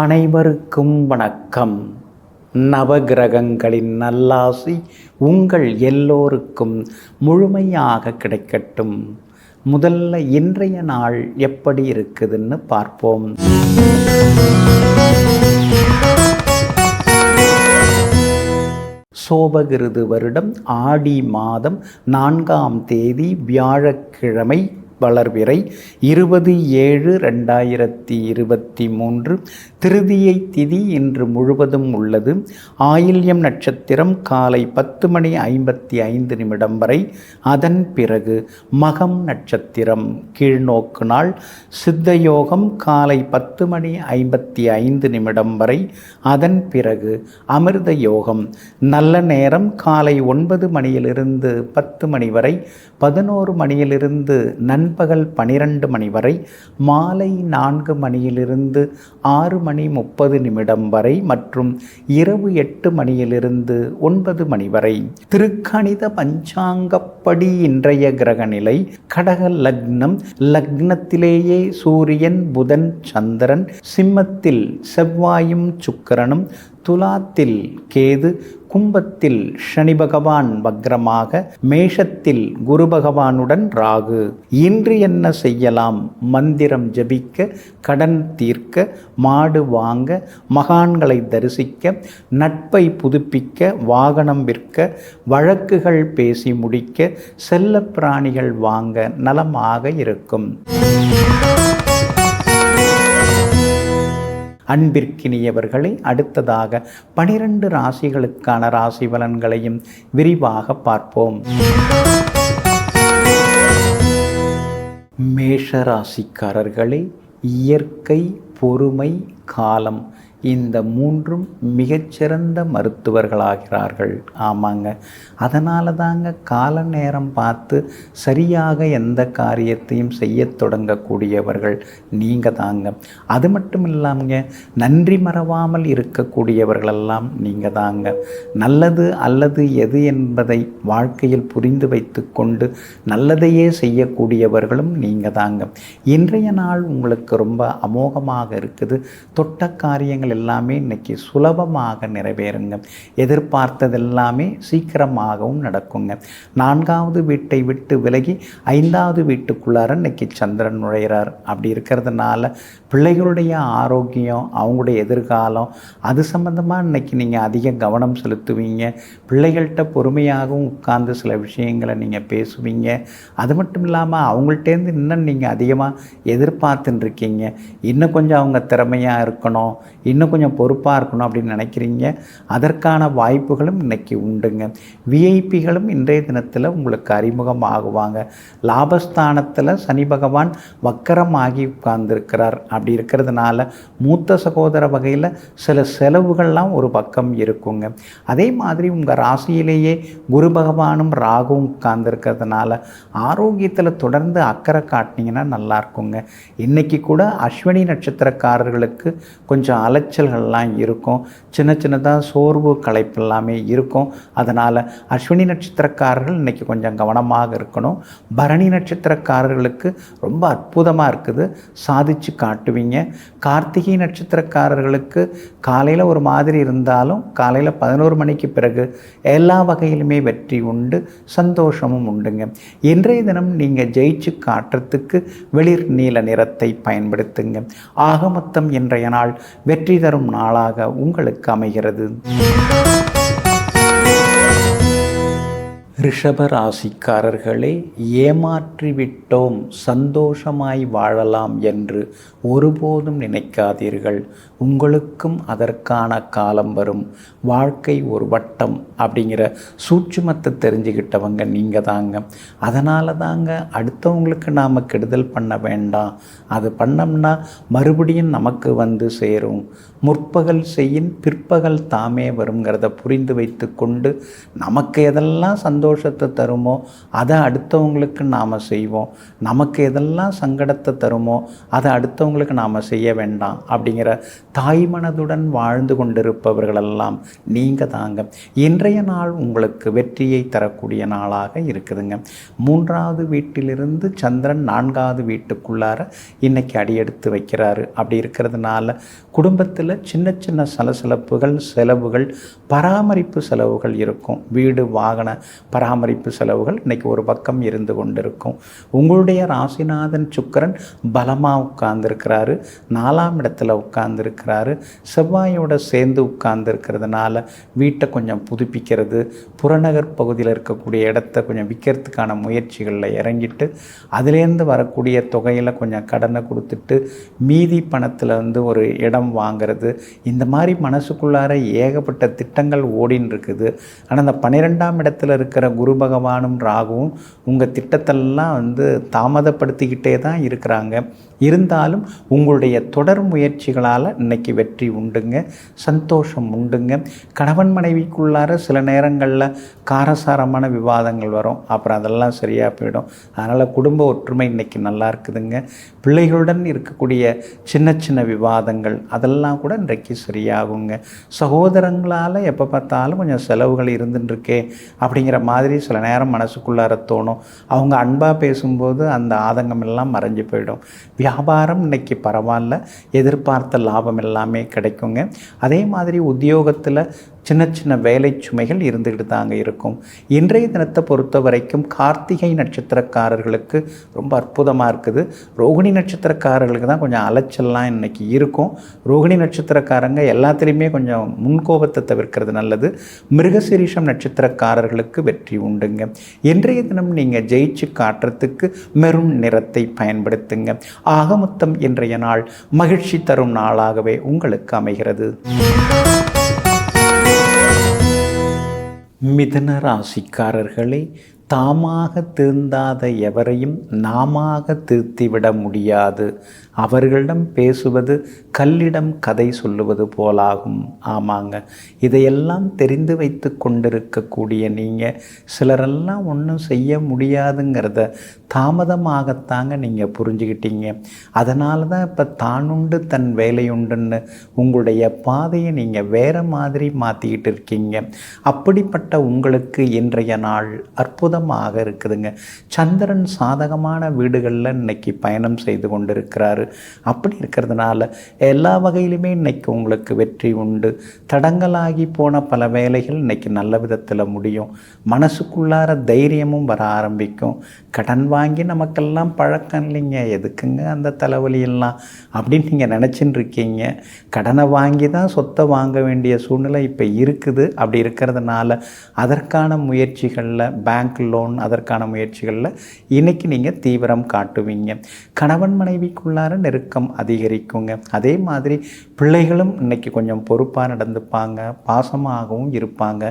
அனைவருக்கும் வணக்கம். நவகிரகங்களின் நல்லாசி உங்கள் எல்லோருக்கும் முழுமையாக கிடைக்கட்டும். முதல்ல இன்றைய நாள் எப்படி இருக்குதுன்னு பார்ப்போம். சோபகிருது வருடம் ஆடி மாதம் 4ஆம் தேதி வியாழக்கிழமை வளர்பிறை 20/7/2023 திருதியை திதி இன்று முழுவதும் உள்ளது. ஆயில்யம் நட்சத்திரம் காலை 10:55 வரை, அதன் பிறகு மகம் நட்சத்திரம் கீழ்நோக்கு நாள். சித்தயோகம் காலை 10:55 வரை, அதன் பிறகு அமிர்த யோகம். நல்ல நேரம் காலை 9 மணியிலிருந்து 10 மணி வரை, 11 மணியிலிருந்து நண்பகல் 12 மணி வரை, மாலை 4 மணியிலிருந்து 6:30 வரை மற்றும் இரவு 8 மணியிலிருந்து 9 மணி வரை. திருக்கணித பஞ்சாங்கப்படி இன்றைய கிரக நிலை: கடக லக்னம். லக்னத்திலேயே சூரியன், புதன், சந்திரன், சிம்மத்தில் செவ்வாயும் சுக்கிரனும், துலாத்தில் கேது, கும்பத்தில் சனி பகவான் வக்ரமாக, மேஷத்தில் குரு பகவானுடன் ராகு. இன்று என்ன செய்யலாம்? மந்திரம் ஜபிக்க, கடன் தீர்க்க, மாடு வாங்க, மகான்களை தரிசிக்க, நட்பை புதுப்பிக்க, வாகனம் விற்க, வழக்குகள் பேசி முடிக்க, செல்ல பிராணிகள் வாங்க நலமாக இருக்கும். அன்பிற்கினியவர்களை, அடுத்ததாக 12 ராசிகளுக்கான ராசி பலன்களையும் விரிவாக பார்ப்போம். மேஷ ராசிக்காரர்களே, இயற்கை, பொறுமை, காலம் இந்த மூன்றும் மிகச்சிறந்த மருத்துவர்களாகிறார்கள். ஆமாங்க, அதனால தாங்க கால நேரம் பார்த்து சரியாக எந்த காரியத்தையும் செய்ய தொடங்கக்கூடியவர்கள் நீங்கள் தாங்க. அது மட்டும் இல்லாமங்க, நன்றி மறவாமல் இருக்கக்கூடியவர்களெல்லாம் நீங்கள் தாங்க. நல்லது அல்லது எது என்பதை வாழ்க்கையில் புரிந்து வைத்து கொண்டு நல்லதையே செய்யக்கூடியவர்களும் நீங்கள் தாங்க. இன்றைய நாள் உங்களுக்கு ரொம்ப அமோகமாக இருக்குது. தொட்ட காரியங்கள் எல்லாமே இன்னைக்கு சுலபமாக நிறைவேறுங்க. எதிர்பார்த்ததெல்லாமே சீக்கிரமாகவும் நடக்குங்க. 4வது வீட்டை விட்டு விலகி 5வது வீட்டுக்குள்ளார இன்னைக்கு சந்திரன் நுழைகிறார். அப்படி இருக்கிறதுனால பிள்ளைகளுடைய ஆரோக்கியம், அவங்களுடைய எதிர்காலம், அது சம்பந்தமாக இன்னைக்கு நீங்கள் அதிக கவனம் செலுத்துவீங்க. பிள்ளைகள்கிட்ட பொறுமையாகவும் உட்கார்ந்து சில விஷயங்களை நீங்கள் பேசுவீங்க. அது மட்டும் இல்லாமல் அவங்கள்ட்டேருந்து இன்னும் நீங்கள் அதிகமாக எதிர்பார்த்துன்னு இருக்கீங்க. இன்னும் கொஞ்சம் அவங்க திறமையாக இருக்கணும், இன்னும் கொஞ்சம் பொறுப்பாக இருக்கணும் அப்படின்னு நினைக்கிறீங்க. அதற்கான வாய்ப்புகளும் இன்றைக்கி உண்டுங்க. விஐபிகளும் இன்றைய தினத்தில் உங்களுக்கு அறிமுகம் ஆகுவாங்க. லாபஸ்தானத்தில் சனி பகவான் வக்கரமாகி உட்கார்ந்துருக்கிறார். அப்படி இருக்கிறதுனால மூத்த சகோதர வகையில் சில செலவுகள்லாம் ஒரு பக்கம் இருக்குங்க. அதே மாதிரி உங்கள் ராசியிலேயே குரு பகவானும் ராகுவும் உட்கார்ந்துருக்கிறதுனால ஆரோக்கியத்தில் தொடர்ந்து அக்கறை காட்டினீங்கன்னா நல்லா இருக்குங்க. இன்றைக்கி கூட அஸ்வினி நட்சத்திரக்காரர்களுக்கு கொஞ்சம் அலைச்சல்கள்லாம் இருக்கும். சின்ன சின்னதாக சோர்வு களைப்பு எல்லாமே இருக்கும். அதனால் அஸ்வினி நட்சத்திரக்காரர்கள் இன்றைக்கி கொஞ்சம் கவனமாக இருக்கணும். பரணி நட்சத்திரக்காரர்களுக்கு ரொம்ப அற்புதமாக இருக்குது, சாதிச்சு காட்டுவீங்க. கார்த்திகை நட்சத்திரக்காரர்களுக்கு காலையில் ஒரு மாதிரி இருந்தாலும் காலையில் 11 மணிக்கு பிறகு எல்லா வகையிலுமே வெற்றி உண்டு, சந்தோஷமும் உண்டுங்க. இன்றைய தினம் நீங்கள் ஜெயிச்சு காட்டுறதுக்கு வெளிர் நீல நிறத்தை பயன்படுத்துங்க. ஆக மொத்தம் இன்றைய நாள் வெற்றி தரும் நாளாக உங்களுக்கு அமைகிறது. ரிஷப ராசிக்காரர்களே, ஏமாற்றிவிட்டோம், சந்தோஷமாய் வாழலாம் என்று ஒருபோதும் நினைக்காதீர்கள். உங்களுக்கும் அதற்கான காலம் வரும். வாழ்க்கை ஒரு வட்டம் அப்படிங்கிற சூட்சுமத்தை தெரிஞ்சுக்கிட்டவங்க நீங்கள் தாங்க. அதனால தாங்க அடுத்தவங்களுக்கு நாம் கெடுதல் பண்ண வேண்டாம். அது பண்ணோம்னா மறுபடியும் நமக்கு வந்து சேரும். முற்பகல் செய்யின் பிற்பகல் தாமே வருங்கிறத புரிந்து வைத்து கொண்டு நமக்கு எதெல்லாம் சந்தோஷம் சந்தோஷத்தை தருமோ அதை அடுத்தவங்களுக்கு நாம் செய்வோம். நமக்கு எதெல்லாம் சங்கடத்தை தருமோ அதை அடுத்தவங்களுக்கு நாம் செய்ய வேண்டாம் அப்படிங்கிற தாய்மனதுடன் வாழ்ந்து கொண்டிருப்பவர்களெல்லாம் நீங்கள் தாங்க. இன்றைய நாள் உங்களுக்கு வெற்றியை தரக்கூடிய நாளாக இருக்குதுங்க. 3வது வீட்டிலிருந்து சந்திரன் 4வது வீட்டுக்குள்ளார இன்னைக்கு அடியெடுத்து வைக்கிறாரு. அப்படி இருக்கிறதுனால குடும்பத்தில் சின்ன சின்ன சலசலப்புகள், செலவுகள், பராமரிப்பு செலவுகள் இருக்கும். வீடு வாகன பராமரிப்பு செலவுகள் இன்னைக்கு ஒரு பக்கம் இருந்து கொண்டிருக்கும். உங்களுடைய ராசிநாதன் சுக்கிரன் பலமாக உட்கார்ந்துருக்கிறாரு, 4ஆம் இடத்துல உட்கார்ந்துருக்கிறாரு. செவ்வாயோட சேர்ந்து உட்கார்ந்துருக்கிறதுனால வீட்டை கொஞ்சம் புதுப்பிக்கிறது, புறநகர் பகுதியில் இருக்கக்கூடிய இடத்த கொஞ்சம் விற்கிறதுக்கான முயற்சிகளில் இறங்கிட்டு அதுலேருந்து வரக்கூடிய தொகையில் கொஞ்சம் கடனை கொடுத்துட்டு மீதி பணத்தில் வந்து ஒரு இடம் வாங்கிறது, இந்த மாதிரி மனசுக்குள்ளார ஏகப்பட்ட திட்டங்கள் ஓடின்னு இருக்குது. ஆனால் அந்த 12ஆம் இடத்துல இருக்கிற குரு பகவானும் ராகுவும் உங்கள் திட்டத்தெல்லாம் வந்து தாமதப்படுத்திக்கிட்டே தான் இருக்கிறாங்க. இருந்தாலும் உங்களுடைய தொடர் முயற்சிகளால் இன்னைக்கு வெற்றி உண்டுங்க, சந்தோஷம் உண்டுங்க. கணவன் மனைவிக்குள்ளார சில நேரங்களில் காரசாரமான விவாதங்கள் வரும், அப்புறம் அதெல்லாம் சரியாக போயிடும். அதனால் குடும்ப ஒற்றுமை இன்னைக்கு நல்லா இருக்குதுங்க. பிள்ளைகளுடன் இருக்கக்கூடிய சின்ன சின்ன விவாதங்கள் அதெல்லாம் கூட இன்றைக்கு சரியாகுங்க. சகோதரங்களால் எப்போ பார்த்தாலும் கொஞ்சம் செலவுகள் இருந்துட்டுருக்கே அப்படிங்கிற மாதிரி சில நேரம் மனசுக்குள்ளார தோணும். அவங்க அன்பாக பேசும்போது அந்த ஆதங்கம் எல்லாம் மறைஞ்சு போயிடும். வியாபாரம் இன்னைக்கு பரவாயில்ல, எதிர்பார்த்த லாபம் எல்லாமே கிடைக்குங்க. அதே மாதிரி உத்தியோகத்தில் சின்ன சின்ன வேலை சுமைகள் இருந்துக்கிட்டு தாங்க இருக்கும். இன்றைய தினத்தை பொறுத்த வரைக்கும் கார்த்திகை நட்சத்திரக்காரர்களுக்கு ரொம்ப அற்புதமாக இருக்குது. ரோகிணி நட்சத்திரக்காரர்களுக்கு தான் கொஞ்சம் அலைச்சல்லாம் இன்றைக்கி இருக்கும். ரோகிணி நட்சத்திரக்காரங்க எல்லாத்துலேயுமே கொஞ்சம் முன்கோபத்தை தவிர்க்கிறது நல்லது. மிருகசீரிஷம் நட்சத்திரக்காரர்களுக்கு வெற்றி உண்டுங்க. இன்றைய தினம் நீங்கள் ஜெயிச்சு காட்டுறதுக்கு மெரூன் நிறத்தை பயன்படுத்துங்க. ஆக மொத்தம் இன்றைய நாள் மகிழ்ச்சி தரும் நாளாகவே உங்களுக்கு அமைகிறது. மிதுன ராசிக்காரர்களே, தாமாக திருந்தாத எவரையும் நாமாக திருத்திவிட முடியாது. அவர்களிடம் பேசுவது கல்லிடம் கதை சொல்லுவது போலாகும். ஆமாங்க, இதையெல்லாம் தெரிந்து வைத்து கொண்டிருக்கக்கூடிய நீங்கள் சிலரெல்லாம் ஒன்றும் செய்ய முடியாதுங்கிறத தாமதமாகத்தாங்க நீங்கள் புரிஞ்சுக்கிட்டீங்க. அதனால தான் இப்போ தானுண்டு தன் வேலையுண்டுன்னு உங்களுடைய பாதையை நீங்கள் வேறு மாதிரி மாற்றிக்கிட்டு இருக்கீங்க. அப்படிப்பட்ட உங்களுக்கு இன்றைய நாள் அற்புதமாக இருக்குதுங்க. சந்திரன் சாதகமான வீடுகளில் இன்னைக்கு பயணம் செய்து கொண்டிருக்கிறாரு. அப்படி இருக்கிறதுனால எல்லா வகையிலுமே இன்னைக்கு உங்களுக்கு வெற்றி உண்டு. தடங்கலாகி போன பல வேலைகள் இன்னைக்கு நல்ல விதத்தில் முடியும். மனசுக்குள்ளார தைரியமும் வர ஆரம்பிக்கும். கடன் வாங்கி நமக்கெல்லாம் பழக்கம் இல்லைங்க, எதுக்குங்க அந்த தலைவலியெல்லாம் அப்படின்னு நீங்கள் நினச்சின்னு இருக்கீங்க. கடனை வாங்கி தான் சொத்தை வாங்க வேண்டிய சூழ்நிலை இப்போ இருக்குது. அப்படி இருக்கிறதுனால அதற்கான முயற்சிகளில் பேங்க் லோன் அதற்கான முயற்சிகளில் இன்றைக்கி நீங்கள் தீவிரம் காட்டுவீங்க. கணவன் மனைவிக்குள்ளார நெருக்கம் அதிகரிக்குங்க. அதே மாதிரி பிள்ளைகளும் இன்றைக்கி கொஞ்சம் பொறுப்பாக நடந்துப்பாங்க, பாசமாகவும் இருப்பாங்க.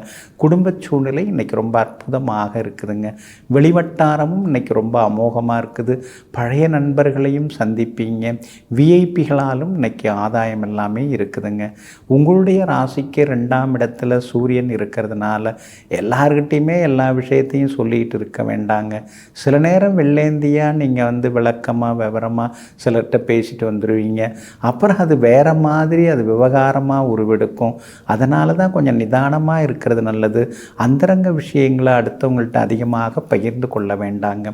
குடும்ப சூழ்நிலை இன்றைக்கி ரொம்ப அற்புதமாக இருக்குதுங்க. வெளிவட்டாரமும் இன்றைக்கி ரொம்ப அமோகமாக இருக்குது. பழைய நண்பர்களையும் சந்திப்பீங்க. விஐபிகளாலும் இன்றைக்கி ஆதாயம் எல்லாமே இருக்குதுங்க. உங்களுடைய ராசிக்கு 2ஆம் இடத்துல சூரியன் இருக்கிறதுனால எல்லார்கிட்டையுமே எல்லா விஷயத்தையும் சொல்லிகிட்டு இருக்க வேண்டாங்க. சில நேரம் வெள்ளேந்தியாக நீங்கள் வந்து விளக்கமாக விவரமாக சிலர்கிட்ட பேசிட்டு வந்துடுவீங்க. அப்புறம் அது வேறு மாதிரி அது விவகாரமாக உருவெடுக்கும். அதனால தான் கொஞ்சம் நிதானமாக இருக்கிறது நல்லது. அந்தரங்க விஷயங்களை அடுத்தவங்கள்ட்ட அதிகமாக பகிர்ந்து கொள்ள வேண்டாங்க.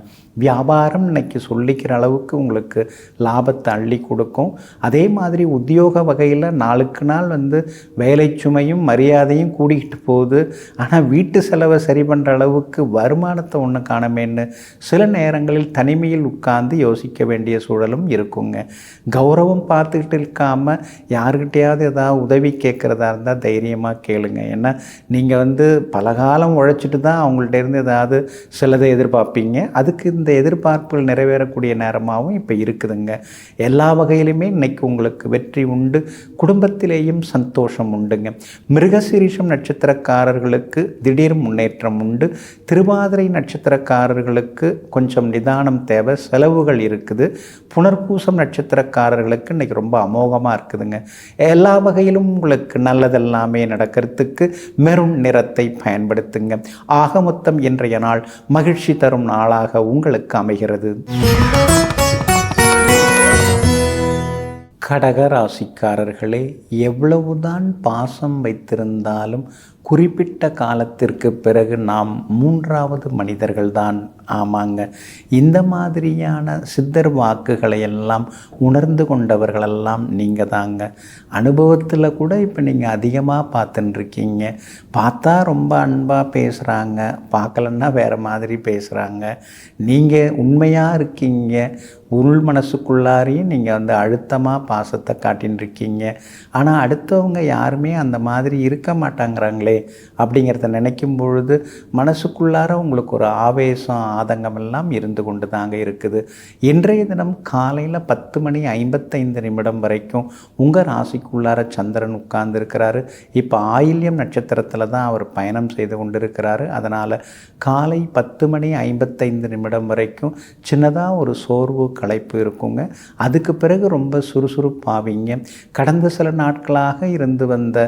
வியாபாரம் இன்னைக்கு சொல்லிக்கிற அளவுக்கு உங்களுக்கு லாபத்தை அள்ளி கொடுக்கும். அதே மாதிரி உத்தியோக வகையில் நாளுக்கு நாள் வந்து வேலை சுமையும் மரியாதையும் கூடிக்கிட்டு போகுது. ஆனால் வீட்டு செலவை சரி பண்ணுற அளவுக்கு வருமானத்தை ஒன்று காணமேன்னு சில நேரங்களில் தனிமையில் உட்கார்ந்து யோசிக்க வேண்டிய சூழலும் இருக்குங்க. கௌரவம் பார்த்துக்கிட்டு இருக்காமல் யாருக்கிட்டையாவது ஏதாவது உதவி கேட்குறதா இருந்தால் தைரியமாக கேளுங்க. ஏன்னா நீங்கள் வந்து பலகாலம் உழைச்சிட்டு தான் அவங்கள்ட்ட இருந்து ஏதாவது சிலதை எதிர்பார்ப்பீங்க. அதுக்கு இந்த எதிர்பார்ப்புகள் நிறைவேறக்கூடிய நேரமாகவும் இப்போ இருக்குதுங்க. எல்லா வகையிலுமே இன்னைக்கு உங்களுக்கு வெற்றி உண்டு. குடும்பத்திலேயும் சந்தோஷம் உண்டுங்க. மிருகசீரிஷம் நட்சத்திரக்காரர்களுக்கு திடீர் முன்னேற்றம் உண்டு. திருவாதிரை திருவாதிரை நட்சத்திரக்காரர்களுக்கு கொஞ்சம் நிதானம் தேவை, செலவுகள் இருக்குது. புனர்பூசம் நட்சத்திரக்காரர்களுக்கு இன்றைக்கி ரொம்ப அமோகமாக இருக்குதுங்க. எல்லா வகையிலும் உங்களுக்கு நல்லதெல்லாமே நடக்கிறதுக்கு மெரூன் நிறத்தை பயன்படுத்துங்க. ஆக மொத்தம் இன்றைய நாள் மகிழ்ச்சி தரும் நாளாக உங்களுக்கு அமைகிறது. கடக ராசிக்காரர்களே, எவ்வளவுதான் பாசம் வைத்திருந்தாலும் குறிப்பிட்ட காலத்திற்கு பிறகு நாம் மூன்றாவது மனிதர்கள்தான். ஆமாங்க, இந்த மாதிரியான சித்தர் வாக்குகளை எல்லாம் உணர்ந்து கொண்டவர்களெல்லாம் நீங்கள் தாங்க. அனுபவத்தில் கூட இப்போ நீங்கள் அதிகமாக பார்த்துட்டுருக்கீங்க. பார்த்தா ரொம்ப அன்பாக பேசுகிறாங்க, பார்க்கலன்னா வேறு மாதிரி பேசுகிறாங்க. நீங்கள் உண்மையாக இருக்கீங்க, உள் மனசுக்குள்ளாரையும் நீங்கள் அழுத்தமாக பாசத்தை காட்டின்னு இருக்கீங்க. ஆனால் அடுத்தவங்க யாருமே அந்த மாதிரி இருக்க மாட்டாங்கிறாங்களே அப்படிங்கிறத நினைக்கும் பொழுது மனசுக்குள்ளார உங்களுக்கு ஒரு ஆவேசம், ஆதங்கம் எல்லாம் இருந்து கொண்டு தாங்க இருக்குது. இன்றைய தினம் காலையில் 10:55 வரைக்கும் உங்கள் ராசிக்குள்ளார சந்திரன் உட்கார்ந்துருக்கிறாரு. இப்போ ஆயில்யம் நட்சத்திரத்தில் தான் அவர் பயணம் செய்து கொண்டிருக்கிறாரு. அதனால் காலை 10:55 வரைக்கும் சின்னதாக ஒரு சோர்வு களைப்பு இருக்குங்க. அதுக்கு பிறகு ரொம்ப சுறுசுறுப்பாவீங்க. கடந்த சில நாட்களாக இருந்து வந்த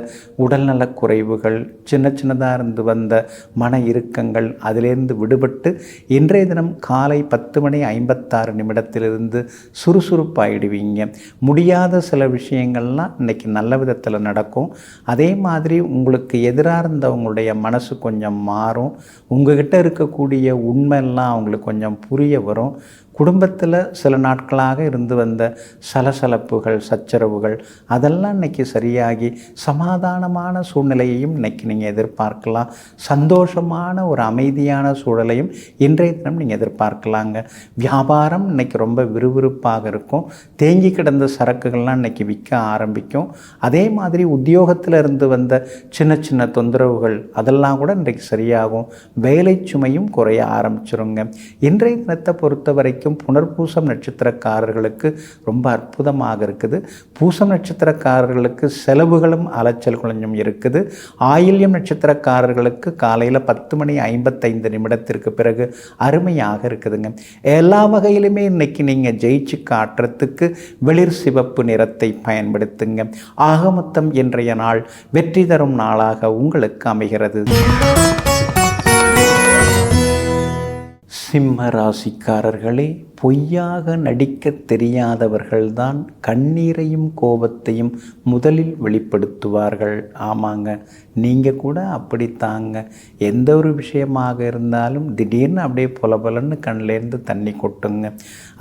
உடல்நலக் குறைவுகள், சின்ன சின்னதாக இருந்து வந்த மன இறுக்கங்கள், அதிலேருந்து விடுபட்டு இன்றைய தினம் காலை 10:56 சுறுசுறுப்பாயிடுவீங்க. முடியாத சில விஷயங்கள்லாம் இன்றைக்கி நல்ல விதத்தில் நடக்கும். அதே மாதிரி உங்களுக்கு எதிராக இருந்தவங்களுடைய மனசு கொஞ்சம் மாறும். உங்கள்கிட்ட இருக்கக்கூடிய உண்மையெல்லாம் அவங்களுக்கு கொஞ்சம் புரிய வரும். குடும்பத்தில் சில நாட்களாக இருந்து வந்த சலசலப்புகள், சச்சரவுகள் அதெல்லாம் இன்றைக்கி சரியாகி சமாதானமான சூழ்நிலையையும் இன்றைக்கி நீங்கள் எதிர்பார்க்கலாம். சந்தோஷமான ஒரு அமைதியான சூழலையும் இன்றைய தினம் நீங்கள் எதிர்பார்க்கலாங்க. வியாபாரம் இன்றைக்கி ரொம்ப விறுவிறுப்பாக இருக்கும். தேங்கி கிடந்த சரக்குகள்லாம் இன்றைக்கி விற்க ஆரம்பிக்கும். அதே மாதிரி உத்தியோகத்தில் இருந்து வந்த சின்ன சின்ன தொந்தரவுகள் அதெல்லாம் கூட இன்றைக்கு சரியாகும். வேலை சுமையும் குறைய ஆரம்பிச்சிருங்க. இன்றைய தினத்தை பொறுத்த வரைக்கும் புனர்பூசம் நட்சத்திரக்காரர்களுக்கு ரொம்ப அற்புதமாக இருக்குது. பூசம் நட்சத்திரக்காரர்களுக்கு செலவுகளும் அலைச்சல்களும் இருக்குது. ஆயில்யம் நட்சத்திரக்காரர்களுக்கு காலையில் 10:55 பிறகு அருமையாக இருக்குதுங்க. எல்லா வகையிலுமே இன்னைக்கு நீங்கள் ஜெயிச்சு காட்டுறதுக்கு வெளிர் சிவப்பு நிறத்தை பயன்படுத்துங்க. ஆக மொத்தம் இன்றைய நாள் வெற்றி தரும் நாளாக உங்களுக்கு அமைகிறது. சிம்ம ராசிக்காரர்களே, பொய்யாக நடிக்க தெரியாதவர்கள்தான் கண்ணீரையும் கோபத்தையும் முதலில் வெளிப்படுத்துவார்கள். ஆமாங்க, நீங்கள் கூட அப்படித்தாங்க. எந்த ஒரு விஷயமாக இருந்தாலும் திடீர்னு அப்படியே பொலபலன்னு கண்ணிலேருந்து தண்ணி கொட்டுங்க.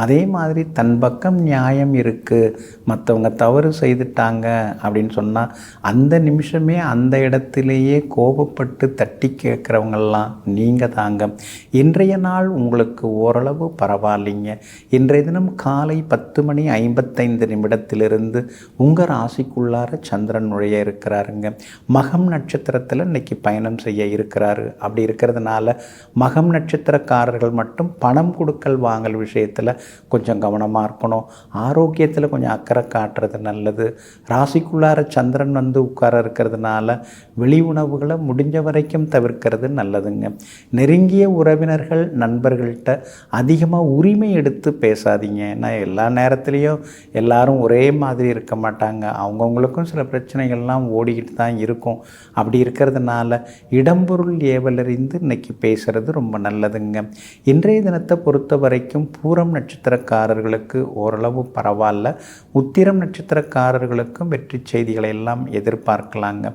அதே மாதிரி தன் பக்கம் நியாயம் இருக்குது, மற்றவங்க தவறு செய்துட்டாங்க அப்படின்னு சொன்னால் அந்த நிமிஷமே அந்த இடத்திலேயே கோபப்பட்டு தட்டி கேட்குறவங்கெல்லாம் நீங்கள் தாங்க. இன்றைய நாள் உங்களுக்கு ஓரளவு பரவாயில்லைங்க. இன்றைய தினம் காலை 10:55 உங்கள் ராசிக்குள்ளார சந்திரன் நுழைய இருக்கிறாருங்க. மகம் நட்சத்திரத்தில் இன்னைக்கு பயணம் செய்ய இருக்கிறாரு. அப்படி இருக்கிறதுனால மகம் நட்சத்திரக்காரர்கள் மட்டும் பணம் கொடுக்கல் வாங்கல் விஷயத்தில் கொஞ்சம் கவனமாக இருக்கணும். ஆரோக்கியத்தில் கொஞ்சம் அக்கறை காட்டுறது நல்லது. ராசிக்குள்ளார சந்திரன் உட்கார இருக்கிறதுனால வெளி உணவுகளை முடிஞ்ச வரைக்கும் தவிர்க்கிறது நல்லதுங்க. நெருங்கிய உறவினர்கள், நண்பர்கள்ட்ட அதிகமாக உரிமை எடுத்து பேசாதீங்க. ஏன்னா எல்லா நேரத்துலேயும் எல்லாரும் ஒரே மாதிரி இருக்க மாட்டாங்க. அவங்கவுங்களுக்கும் சில பிரச்சனைகள்லாம் ஓடிக்கிட்டு தான் இருக்கும். அப்படி இருக்கிறதுனால இடம்பொருள் ஏவலறிந்து இன்னைக்கு பேசுகிறது ரொம்ப நல்லதுங்க. இன்றைய தினத்தை பொறுத்த வரைக்கும் பூரம் நட்சத்திரக்காரர்களுக்கு ஓரளவு பரவாயில்ல. உத்திரம் நட்சத்திரக்காரர்களுக்கும் வெற்றி செய்திகளை எல்லாம் எதிர்பார்க்கலாங்க.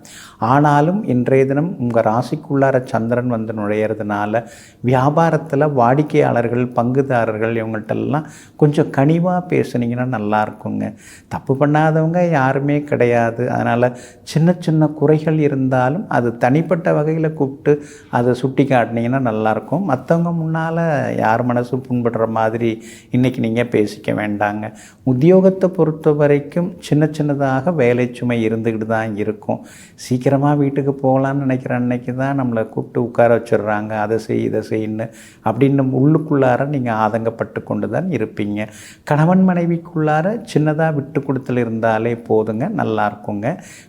ஆனாலும் இன்றைய தினம் உங்கள் ராசிக்குள்ளார சந்திரன் நுழையிறதுனால வியாபாரத்தில் வாடிக்கையாளர்கள், பங்குதாரர்கள் இவங்கள்ட்டெல்லாம் கொஞ்சம் கனிவாக பேசுனீங்கன்னா நல்லா இருக்குங்க. தப்பு பண்ணாதவங்க யாருமே கிடையாது. அதனால் சின்ன சின்ன குறைகள் இருந்தாலும் அது தனிப்பட்ட வகையில் கூப்பிட்டு அதை சுட்டி காட்டினீங்கன்னா நல்லாயிருக்கும். மற்றவங்க முன்னால் யார் மனசு புண்படுற மாதிரி இன்றைக்கி நீங்கள் பேசிக்க வேண்டாங்க. உத்தியோகத்தை பொறுத்த வரைக்கும் சின்ன சின்னதாக வேலை சுமை இருந்துக்கிட்டு தான் இருக்கும். சீக்கிரமாக வீட்டுக்கு போகலான்னு நினைக்கிற அன்னைக்கு தான் நம்மளை கூப்பிட்டு உட்கார வச்சிடுறாங்க. அதை செய், இதை செய்யு அப்படின்னு உள்ளுக்குள்ளார நீங்கள் ஆதங்கப்பட்டு கஷ்டப்பட்டு கொண்டு தான் இருப்பீங்க. கணவன் மனைவிக்குள்ளார சின்னதாக விட்டு கொடுத்தல் இருந்தாலே போதுங்க, நல்லா இருக்குங்க.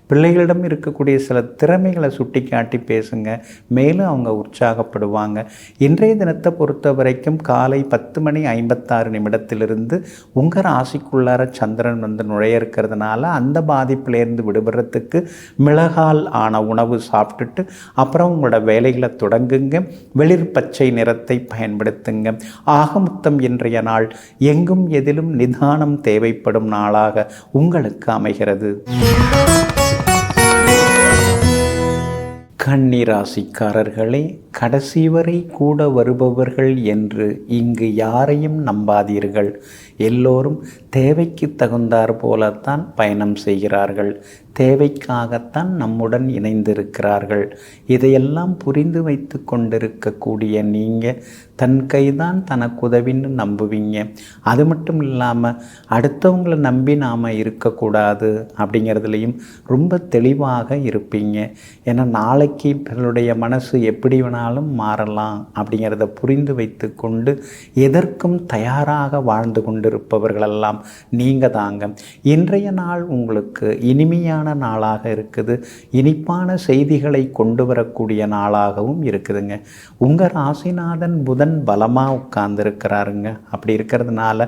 பிள்ளைகளிடம் இருக்கக்கூடிய சில திறமைகளை சுட்டி காட்டி பேசுங்க, மேலும் அவங்க உற்சாகப்படுவாங்க. இன்றைய தினத்தை பொறுத்த வரைக்கும் காலை 10:56 உங்கள் ராசிக்குள்ளார சந்திரன் நுழைய இருக்கிறதுனால அந்த பாதிப்பிலேருந்து விடுபடுறதுக்கு மிளகால் ஆன உணவு சாப்பிட்டுட்டு அப்புறம் உங்களோட வேலைகளை தொடங்குங்க. வெளிர் பச்சை நிறத்தை பயன்படுத்துங்க. ஆகமொத்தம் இன்றைய நாள் எங்கும் எதிலும் நிதானம் தேவைப்படும் நாளாக உங்களுக்கு அமைகிறது. கன்னி ராசிக்காரர்களே, கடைசி வரை கூட வருபவர்கள் என்று இங்கு யாரையும் நம்பாதீர்கள். எல்லோரும் தேவைக்கு தகுந்தாற் போலத்தான் பயணம் செய்கிறார்கள், தேவைக்காகத்தான் நம்முடன் இணைந்திருக்கிறார்கள். இதையெல்லாம் புரிந்து வைத்து கொண்டிருக்கக்கூடிய நீங்கள் தன் கைதான் தனக்கு உதவின்னு நம்புவீங்க. அது மட்டும் இல்லாமல் அடுத்தவங்களை நம்பி நாம் இருக்கக்கூடாது அப்படிங்கிறதுலையும் ரொம்ப தெளிவாக இருப்பீங்க. ஏன்னா நாளைக்கு இவர்களுடைய மனசு எப்படி வேணாலும் மாறலாம் அப்படிங்கிறத புரிந்து வைத்து கொண்டு எதற்கும் தயாராக வாழ்ந்து கொண்டிருப்பவர்களெல்லாம் நீங்கள் தாங்க. இன்றைய நாள் உங்களுக்கு இனிமையான நாளாக இருக்குது. இனிப்பான செய்திகளை கொண்டு வரக்கூடிய நாளாகவும் இருக்குதுங்க. உங்கள் ராசிநாதன் புதன் பலமாக உட்கார்ந்துருக்கிறாருங்க. அப்படி இருக்கிறதுனால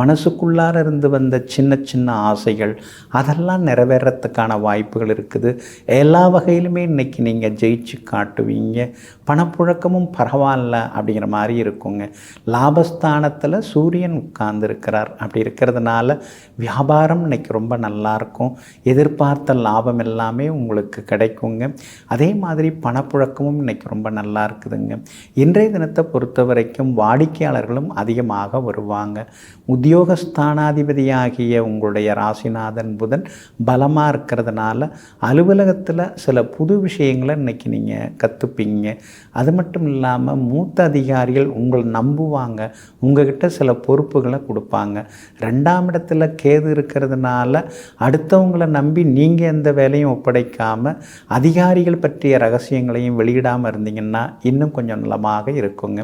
மனசுக்குள்ளார இருந்து வந்த சின்ன சின்ன ஆசைகள் அதெல்லாம் நிறைவேறத்துக்கான வாய்ப்புகள் இருக்குது. எல்லா வகையிலுமே இன்றைக்கி நீங்கள் ஜெயிச்சு காட்டுவீங்க. பணப்புழக்கமும் பரவாயில்ல அப்படிங்கிற மாதிரி இருக்குங்க. லாபஸ்தானத்தில் சூரியன் உட்கார்ந்துருக்கிறார். அப்படி இருக்கிறதுனால வியாபாரம் இன்றைக்கி ரொம்ப நல்லாயிருக்கும். எதிர்பார்த்த லாபம் எல்லாமே உங்களுக்கு கிடைக்குங்க. அதே மாதிரி பணப்புழக்கமும் இன்றைக்கி ரொம்ப நல்லா இருக்குதுங்க. இன்றைய தினத்தை பொறுத்த வரைக்கும் வாடிக்கையாளர்களும் அதிகமாக வருவாங்க. உத்தியோகஸ்தானாதிபதியாகிய உங்களுடைய ராசிநாதன் புதன் பலமாக இருக்கிறதுனால அலுவலகத்தில் சில புது விஷயங்களை இன்றைக்கி நீங்கள் கற்றுப்பீங்க. அது மட்டும் இல்லாமல் மூத்த அதிகாரிகள் உங்களை நம்புவாங்க, உங்கள்கிட்ட சில பொறுப்புகளை கொடுப்பாங்க. 2ஆம் இடத்துல கேது இருக்கிறதுனால அடுத்தவங்களை நம்பி நீங்கள் எந்த வேலையும் ஒப்படைக்காமல் அதிகாரிகள் பற்றிய ரகசியங்களையும் வெளியிடாமல் இருந்தீங்கன்னா இன்னும் கொஞ்சம் நலமாக இருக்குங்க.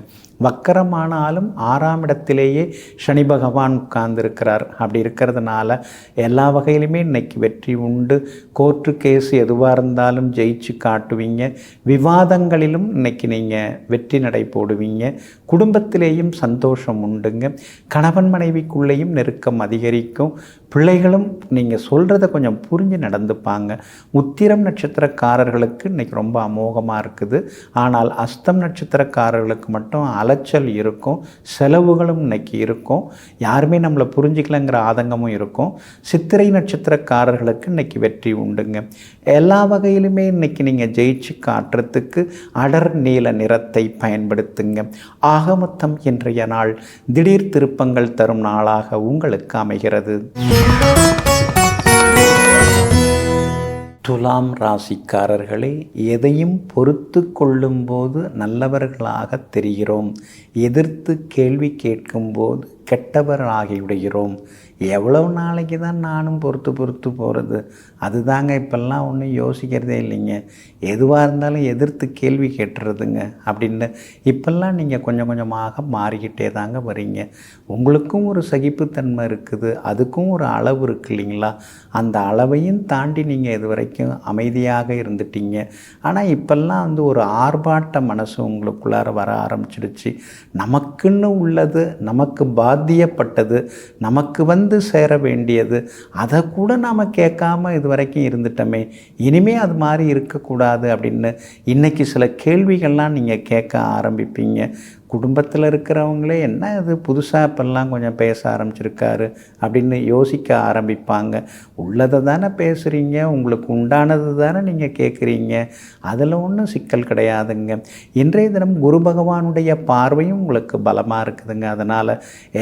வக்கரமானாலும் 6ஆம் இடத்திலேயே சனி பகவான் உட்கார்ந்துருக்கிறார். அப்படி இருக்கிறதுனால எல்லா வகையிலுமே இன்றைக்கி வெற்றி உண்டு. கோர்ட்டு கேஸ் எதுவாக இருந்தாலும் ஜெயிச்சு காட்டுவீங்க. விவாதங்களிலும் இன்றைக்கி நீங்கள் வெற்றி நடை போடுவீங்க. குடும்பத்திலேயும் சந்தோஷம் உண்டுங்க. கணவன் மனைவிக்குள்ளேயும் நெருக்கம் அதிகரிக்கும். பிள்ளைகளும் நீங்கள் சொல்கிறத கொஞ்சம் புரிஞ்சு நடந்துப்பாங்க. உத்திரம் நட்சத்திரக்காரர்களுக்கு இன்றைக்கி ரொம்ப அமோகமாக இருக்குது. ஆனால் அஸ்தம் நட்சத்திரக்காரர்களுக்கு மட்டும் அலைச்சல் இருக்கும், செலவுகளும் இன்றைக்கி இருக்கும். யாருமே நம்மளை புரிஞ்சிக்கலைங்கிற ஆதங்கமும் இருக்கும். சித்திரை நட்சத்திரக்காரர்களுக்கு இன்றைக்கி வெற்றி உண்டுங்க. எல்லா வகையிலுமே இன்றைக்கி நீங்கள் ஜெயிச்சு காட்டுறதுக்கு அடர் நீல நிறத்தை பயன்படுத்துங்க. ஆகமொத்தம் இன்றைய நாள் திடீர் திருப்பங்கள் தரும் நாளாக உங்களுக்கு அமைகிறது. துலாம் ராசிக்காரர்களே, எதையும் பொறுத்து கொள்ளும்போது நல்லவர்களாக தெரிகிறோம், எதிர்த்து கேள்வி கேட்கும்போது கெட்டவராகிவிடுகிறோம். எவ்வளவு நாளைக்கு தான் நானும் பொறுத்து போகிறது? அதுதாங்க இப்போல்லாம் ஒன்றும் யோசிக்கிறதே இல்லைங்க. எதுவாக இருந்தாலும் எதிர்த்து கேள்வி கேட்டுறதுங்க அப்படின்னு இப்போல்லாம் நீங்கள் கொஞ்சம் கொஞ்சமாக மாறிக்கிட்டே தாங்க வரீங்க. உங்களுக்கும் ஒரு சகிப்புத்தன்மை இருக்குது, அதுக்கும் ஒரு அளவு இருக்குது இல்லைங்களா? அந்த அளவையும் தாண்டி நீங்கள் இது வரைக்கும் அமைதியாக இருந்துட்டீங்க. ஆனால் இப்போல்லாம் ஒரு ஆர்ப்பாட்ட மனசு உங்களுக்குள்ளார வர ஆரம்பிச்சிடுச்சு. நமக்குன்னு உள்ளது, நமக்கு பாத்தியப்பட்டது, நமக்கு சேர வேண்டியது, அதை கூட நாம் கேட்காம இது வரைக்கும் இருந்துட்டோமே, இனிமே அது மாதிரி இருக்கக்கூடாது அப்படின்னு இன்றைக்கி சில கேள்விகள்லாம் நீங்கள் கேட்க ஆரம்பிப்பீங்க. குடும்பத்தில் இருக்கிறவங்களே என்ன இது புதுசாக இப்பெல்லாம் கொஞ்சம் பேச ஆரம்பிச்சிருக்காரு அப்படின்னு யோசிக்க ஆரம்பிப்பாங்க. உள்ளதை தானே பேசுகிறீங்க, உங்களுக்கு உண்டானது தானே நீங்கள் கேட்குறீங்க, அதில் ஒன்றும் சிக்கல் கிடையாதுங்க. இன்றைய தினம் குரு பகவானுடைய பார்வையும் உங்களுக்கு பலமாக இருக்குதுங்க. அதனால்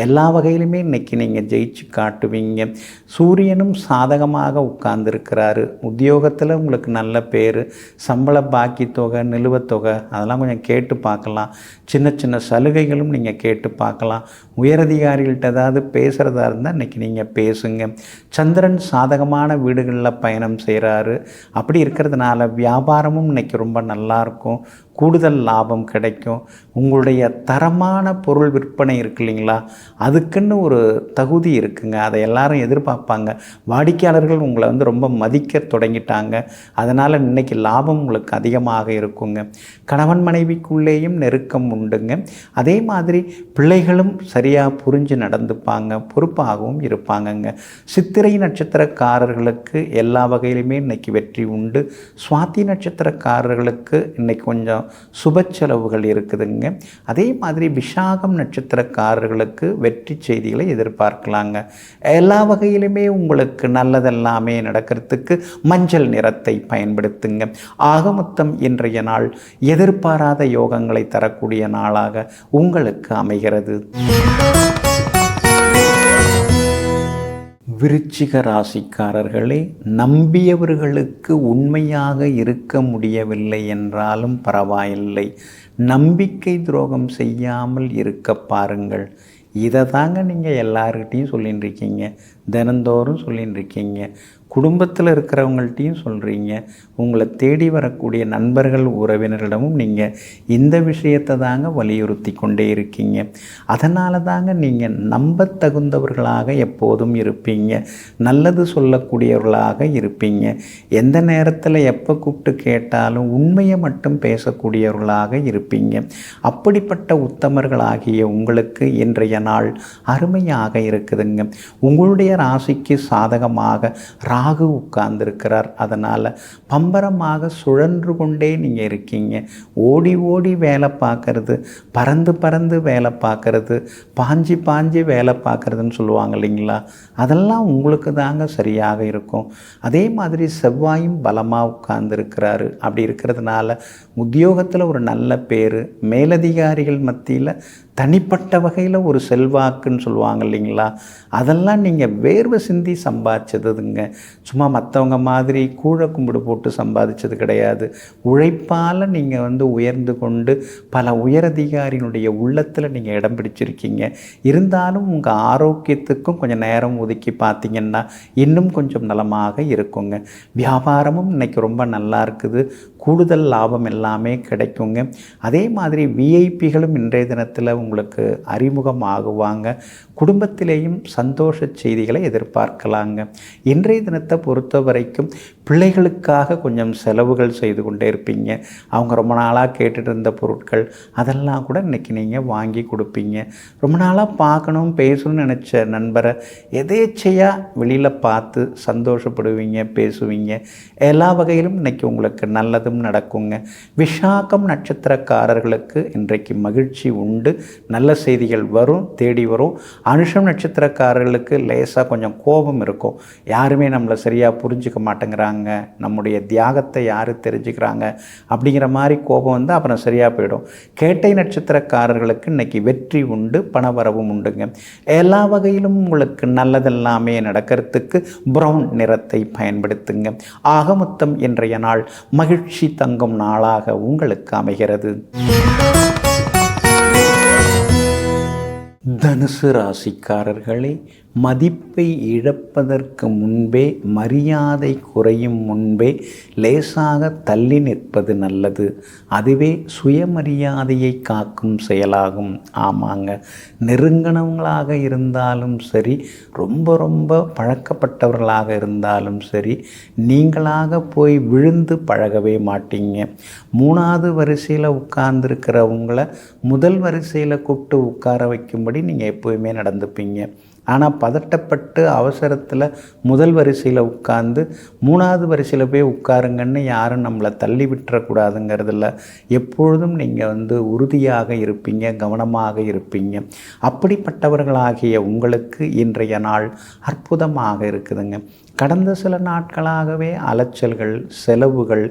எல்லா வகையிலுமே இன்றைக்கி நீங்கள் ஜெயிச்சு காட்டுவீங்க. சூரியனும் சாதகமாக உட்கார்ந்துருக்கிறாரு. உத்தியோகத்தில் உங்களுக்கு நல்ல பேர், சம்பள பாக்கி தொகை, நிலுவத் தொகை அதெல்லாம் கொஞ்சம் கேட்டு பார்க்கலாம். சின்ன சின்ன சலுகைகளும் நீங்கள் கேட்டு பார்க்கலாம். உயரதிகாரிகள்கிட்ட ஏதாவது பேசுகிறதா இருந்தால் இன்றைக்கி நீங்கள் பேசுங்க. சந்திரன் சாதகமான வீடுகளில் பயணம் செய்கிறாரு. அப்படி இருக்கிறதுனால வியாபாரமும் இன்றைக்கி ரொம்ப நல்லாயிருக்கும். கூடுதல் லாபம் கிடைக்கும். உங்களுடைய தரமான பொருள் விற்பனை இருக்கு இல்லைங்களா, அதுக்குன்னு ஒரு தகுதி இருக்குங்க. அதை எல்லாரும் எதிர்பார்ப்பாங்க. வாடிக்கையாளர்கள் உங்களை ரொம்ப மதிக்க தொடங்கிட்டாங்க. அதனால் இன்றைக்கி லாபம் உங்களுக்கு அதிகமாக இருக்குங்க. கணவன் மனைவிக்குள்ளேயும் நெருக்கம் உண்டுங்க. அதே மாதிரி பிள்ளைகளும் சரியாக புரிஞ்சு நடந்துப்பாங்க, பொறுப்பாகவும் இருப்பாங்கங்க. சித்திரை நட்சத்திரக்காரர்களுக்கு எல்லா வகையிலுமே இன்றைக்கி வெற்றி உண்டு. சுவாதி நட்சத்திரக்காரர்களுக்கு இன்றைக்கி கொஞ்சம் சுப செலவுகள் இருக்குதுங்க. அதே மாதிரி விசாகம் நட்சத்திரக்காரர்களுக்கு வெற்றி செய்திகளை எதிர்பார்க்கலாங்க. எல்லா வகையிலுமே உங்களுக்கு நல்லதெல்லாமே நடக்கிறதுக்கு மஞ்சள் நிறத்தை பயன்படுத்துங்க. ஆக மொத்தம் இன்றைய நாள் எதிர்பாராத யோகங்களை தரக்கூடிய நாளாக உங்களுக்கு அமைகிறது. விருச்சிக ராசிக்காரர்களே, நம்பியவர்களுக்கு உண்மையாக இருக்க முடியவில்லை என்றாலும் பரவாயில்லை, நம்பிக்கை துரோகம் செய்யாமல் இருக்க பாருங்கள். இதை தாங்க நீங்கள் எல்லார்கிட்டையும் சொல்லின்னு இருக்கீங்க, தினந்தோறும் சொல்லின்னு இருக்கீங்க. குடும்பத்தில் இருக்கிறவங்கள்ட்டையும் சொல்கிறீங்க. உங்களை தேடி வரக்கூடிய நண்பர்கள் உறவினர்களிடமும் நீங்கள் இந்த விஷயத்தை தாங்க வலியுறுத்தி கொண்டே இருக்கீங்க. அதனால தாங்க நீங்கள் நம்ப தகுந்தவர்களாக எப்போதும் இருப்பீங்க. நல்லது சொல்லக்கூடியவர்களாக இருப்பீங்க. எந்த நேரத்தில் எப்போ கூப்பிட்டு கேட்டாலும் உண்மையை மட்டும் பேசக்கூடியவர்களாக இருப்பீங்க. அப்படிப்பட்ட உத்தமர்களாகிய உங்களுக்கு இன்றைய நாள் அருமையாக இருக்குதுங்க. உங்களுடைய ராசிக்கு சாதகமாக ராகு உட்கார்ந்துருக்கிறார். அதனால் பம்பரமாக சுழன்று கொண்டே நீங்கள் இருக்கீங்க. ஓடி ஓடி வேலை பார்க்கறது, பறந்து பறந்து வேலை பார்க்கறது, பாஞ்சி பாஞ்சி வேலை பார்க்குறதுன்னு சொல்லுவாங்க இல்லைங்களா, அதெல்லாம் உங்களுக்கு தாங்க சரியாக இருக்கும். அதே மாதிரி செவ்வாயும் பலமாக உட்கார்ந்துருக்கிறாரு. அப்படி இருக்கிறதுனால உத்தியோகத்தில் ஒரு நல்ல பேர், மேலதிகாரிகள் மத்தியில் தனிப்பட்ட வகையில் ஒரு செல்வாக்குன்னு சொல்லுவாங்க இல்லைங்களா, அதெல்லாம் நீங்கள் வேர்வை சிந்தி சம்பாதிச்சதுங்க. சும்மா மற்றவங்க மாதிரி கூழ கும்பிடு போட்டு சம்பாதிச்சது கிடையாது. உழைப்பால் நீங்கள் உயர்ந்து கொண்டு பல உயரதிகாரியினுடைய உள்ளத்தில் நீங்கள் இடம் பிடிச்சிருக்கீங்க. இருந்தாலும் உங்கள் ஆரோக்கியத்துக்கும் கொஞ்சம் நேரம் ஒதுக்கி பார்த்தீங்கன்னா இன்னும் கொஞ்சம் நலமாக இருக்குங்க. வியாபாரமும் இன்றைக்கி ரொம்ப நல்லா இருக்குது. கூடுதல் லாபம் எல்லாமே கிடைக்குங்க. அதே மாதிரி விஐபிகளும் இன்றைய தினத்தில் உங்களுக்கு அறிமுகம் ஆகுவாங்க. குடும்பத்திலேயும் சந்தோஷ செய்திகளை எதிர்பார்க்கலாங்க. இன்றைய தினத்தை பொறுத்த வரைக்கும் பிள்ளைகளுக்காக கொஞ்சம் செலவுகள் செய்து கொண்டே இருப்பீங்க. அவங்க ரொம்ப நாளாக கேட்டுட்டு இருந்த பொருட்கள் அதெல்லாம் கூட இன்றைக்கி நீங்கள் வாங்கி கொடுப்பீங்க. ரொம்ப நாளாக பார்க்கணும் பேசணும்னு நினச்ச நண்பரை எதேச்சையாக வெளியில் பார்த்து சந்தோஷப்படுவீங்க, பேசுவீங்க. எல்லா வகையிலும் இன்றைக்கி உங்களுக்கு நல்லதும் நடக்குங்க. விசாகம் நட்சத்திரக்காரர்களுக்கு இன்றைக்கு மகிழ்ச்சி உண்டு. நல்ல செய்திகள் வரும், தேடி வரும். அனுஷம் நட்சத்திரக்காரர்களுக்கு லேசாக கொஞ்சம் கோபம் இருக்கும். யாருமே நம்மளை சரியாக புரிஞ்சுக்க மாட்டேங்கிறாங்க, நம்முடைய தியாகத்தை யார் தெரிஞ்சுக்கிறாங்க அப்படிங்கிற மாதிரி கோபம் வந்து அப்புறம் சரியாக போயிடும். கேட்டை நட்சத்திரக்காரர்களுக்கு இன்றைக்கி வெற்றி உண்டு, பணவரவும் உண்டுங்க. எல்லா வகையிலும் உங்களுக்கு நல்லதெல்லாமே நடக்கிறதுக்கு ப்ரௌன் நிறத்தை பயன்படுத்துங்க. ஆக மொத்தம் இன்றைய நாள் மகிழ்ச்சி தங்கும் நாளாக உங்களுக்கு அமைகிறது. தனுசு ராசிக்காரர்களே, மதிப்பை இழப்பதற்கு முன்பே, மரியாதை குறையும் முன்பே லேசாக தள்ளி நிற்பது நல்லது. அதுவே சுயமரியாதையை காக்கும் செயலாகும். ஆமாங்க, நெருங்கினவங்களாக இருந்தாலும் சரி, ரொம்ப ரொம்ப பழக்கப்பட்டவர்களாக இருந்தாலும் சரி, நீங்களாக போய் விழுந்து பழகவே மாட்டீங்க. மூணாவது வரிசையில் உட்கார்ந்துருக்கிறவங்கள முதல் வரிசையில் கூப்பிட்டு உட்கார வைக்கும்படி நீங்கள் எப்போவுமே நடந்துப்பீங்க. ஆனால் பதட்டப்பட்டு அவசரத்தில் முதல் வரிசையில் உட்கார்ந்து மூணாவது வரிசையில் போய் உட்காருங்கன்னு யாரும் நம்மளை தள்ளி விட்டுறக்கூடாதுங்கிறதுல எப்பொழுதும் நீங்கள் உறுதியாக இருப்பீங்க, கவனமாக இருப்பீங்க. அப்படிப்பட்டவர்களாகிய உங்களுக்கு இன்றைய நாள் அற்புதமாக இருக்குதுங்க. கடந்த சில நாட்களாகவே அலைச்சல்கள், செலவுகள்,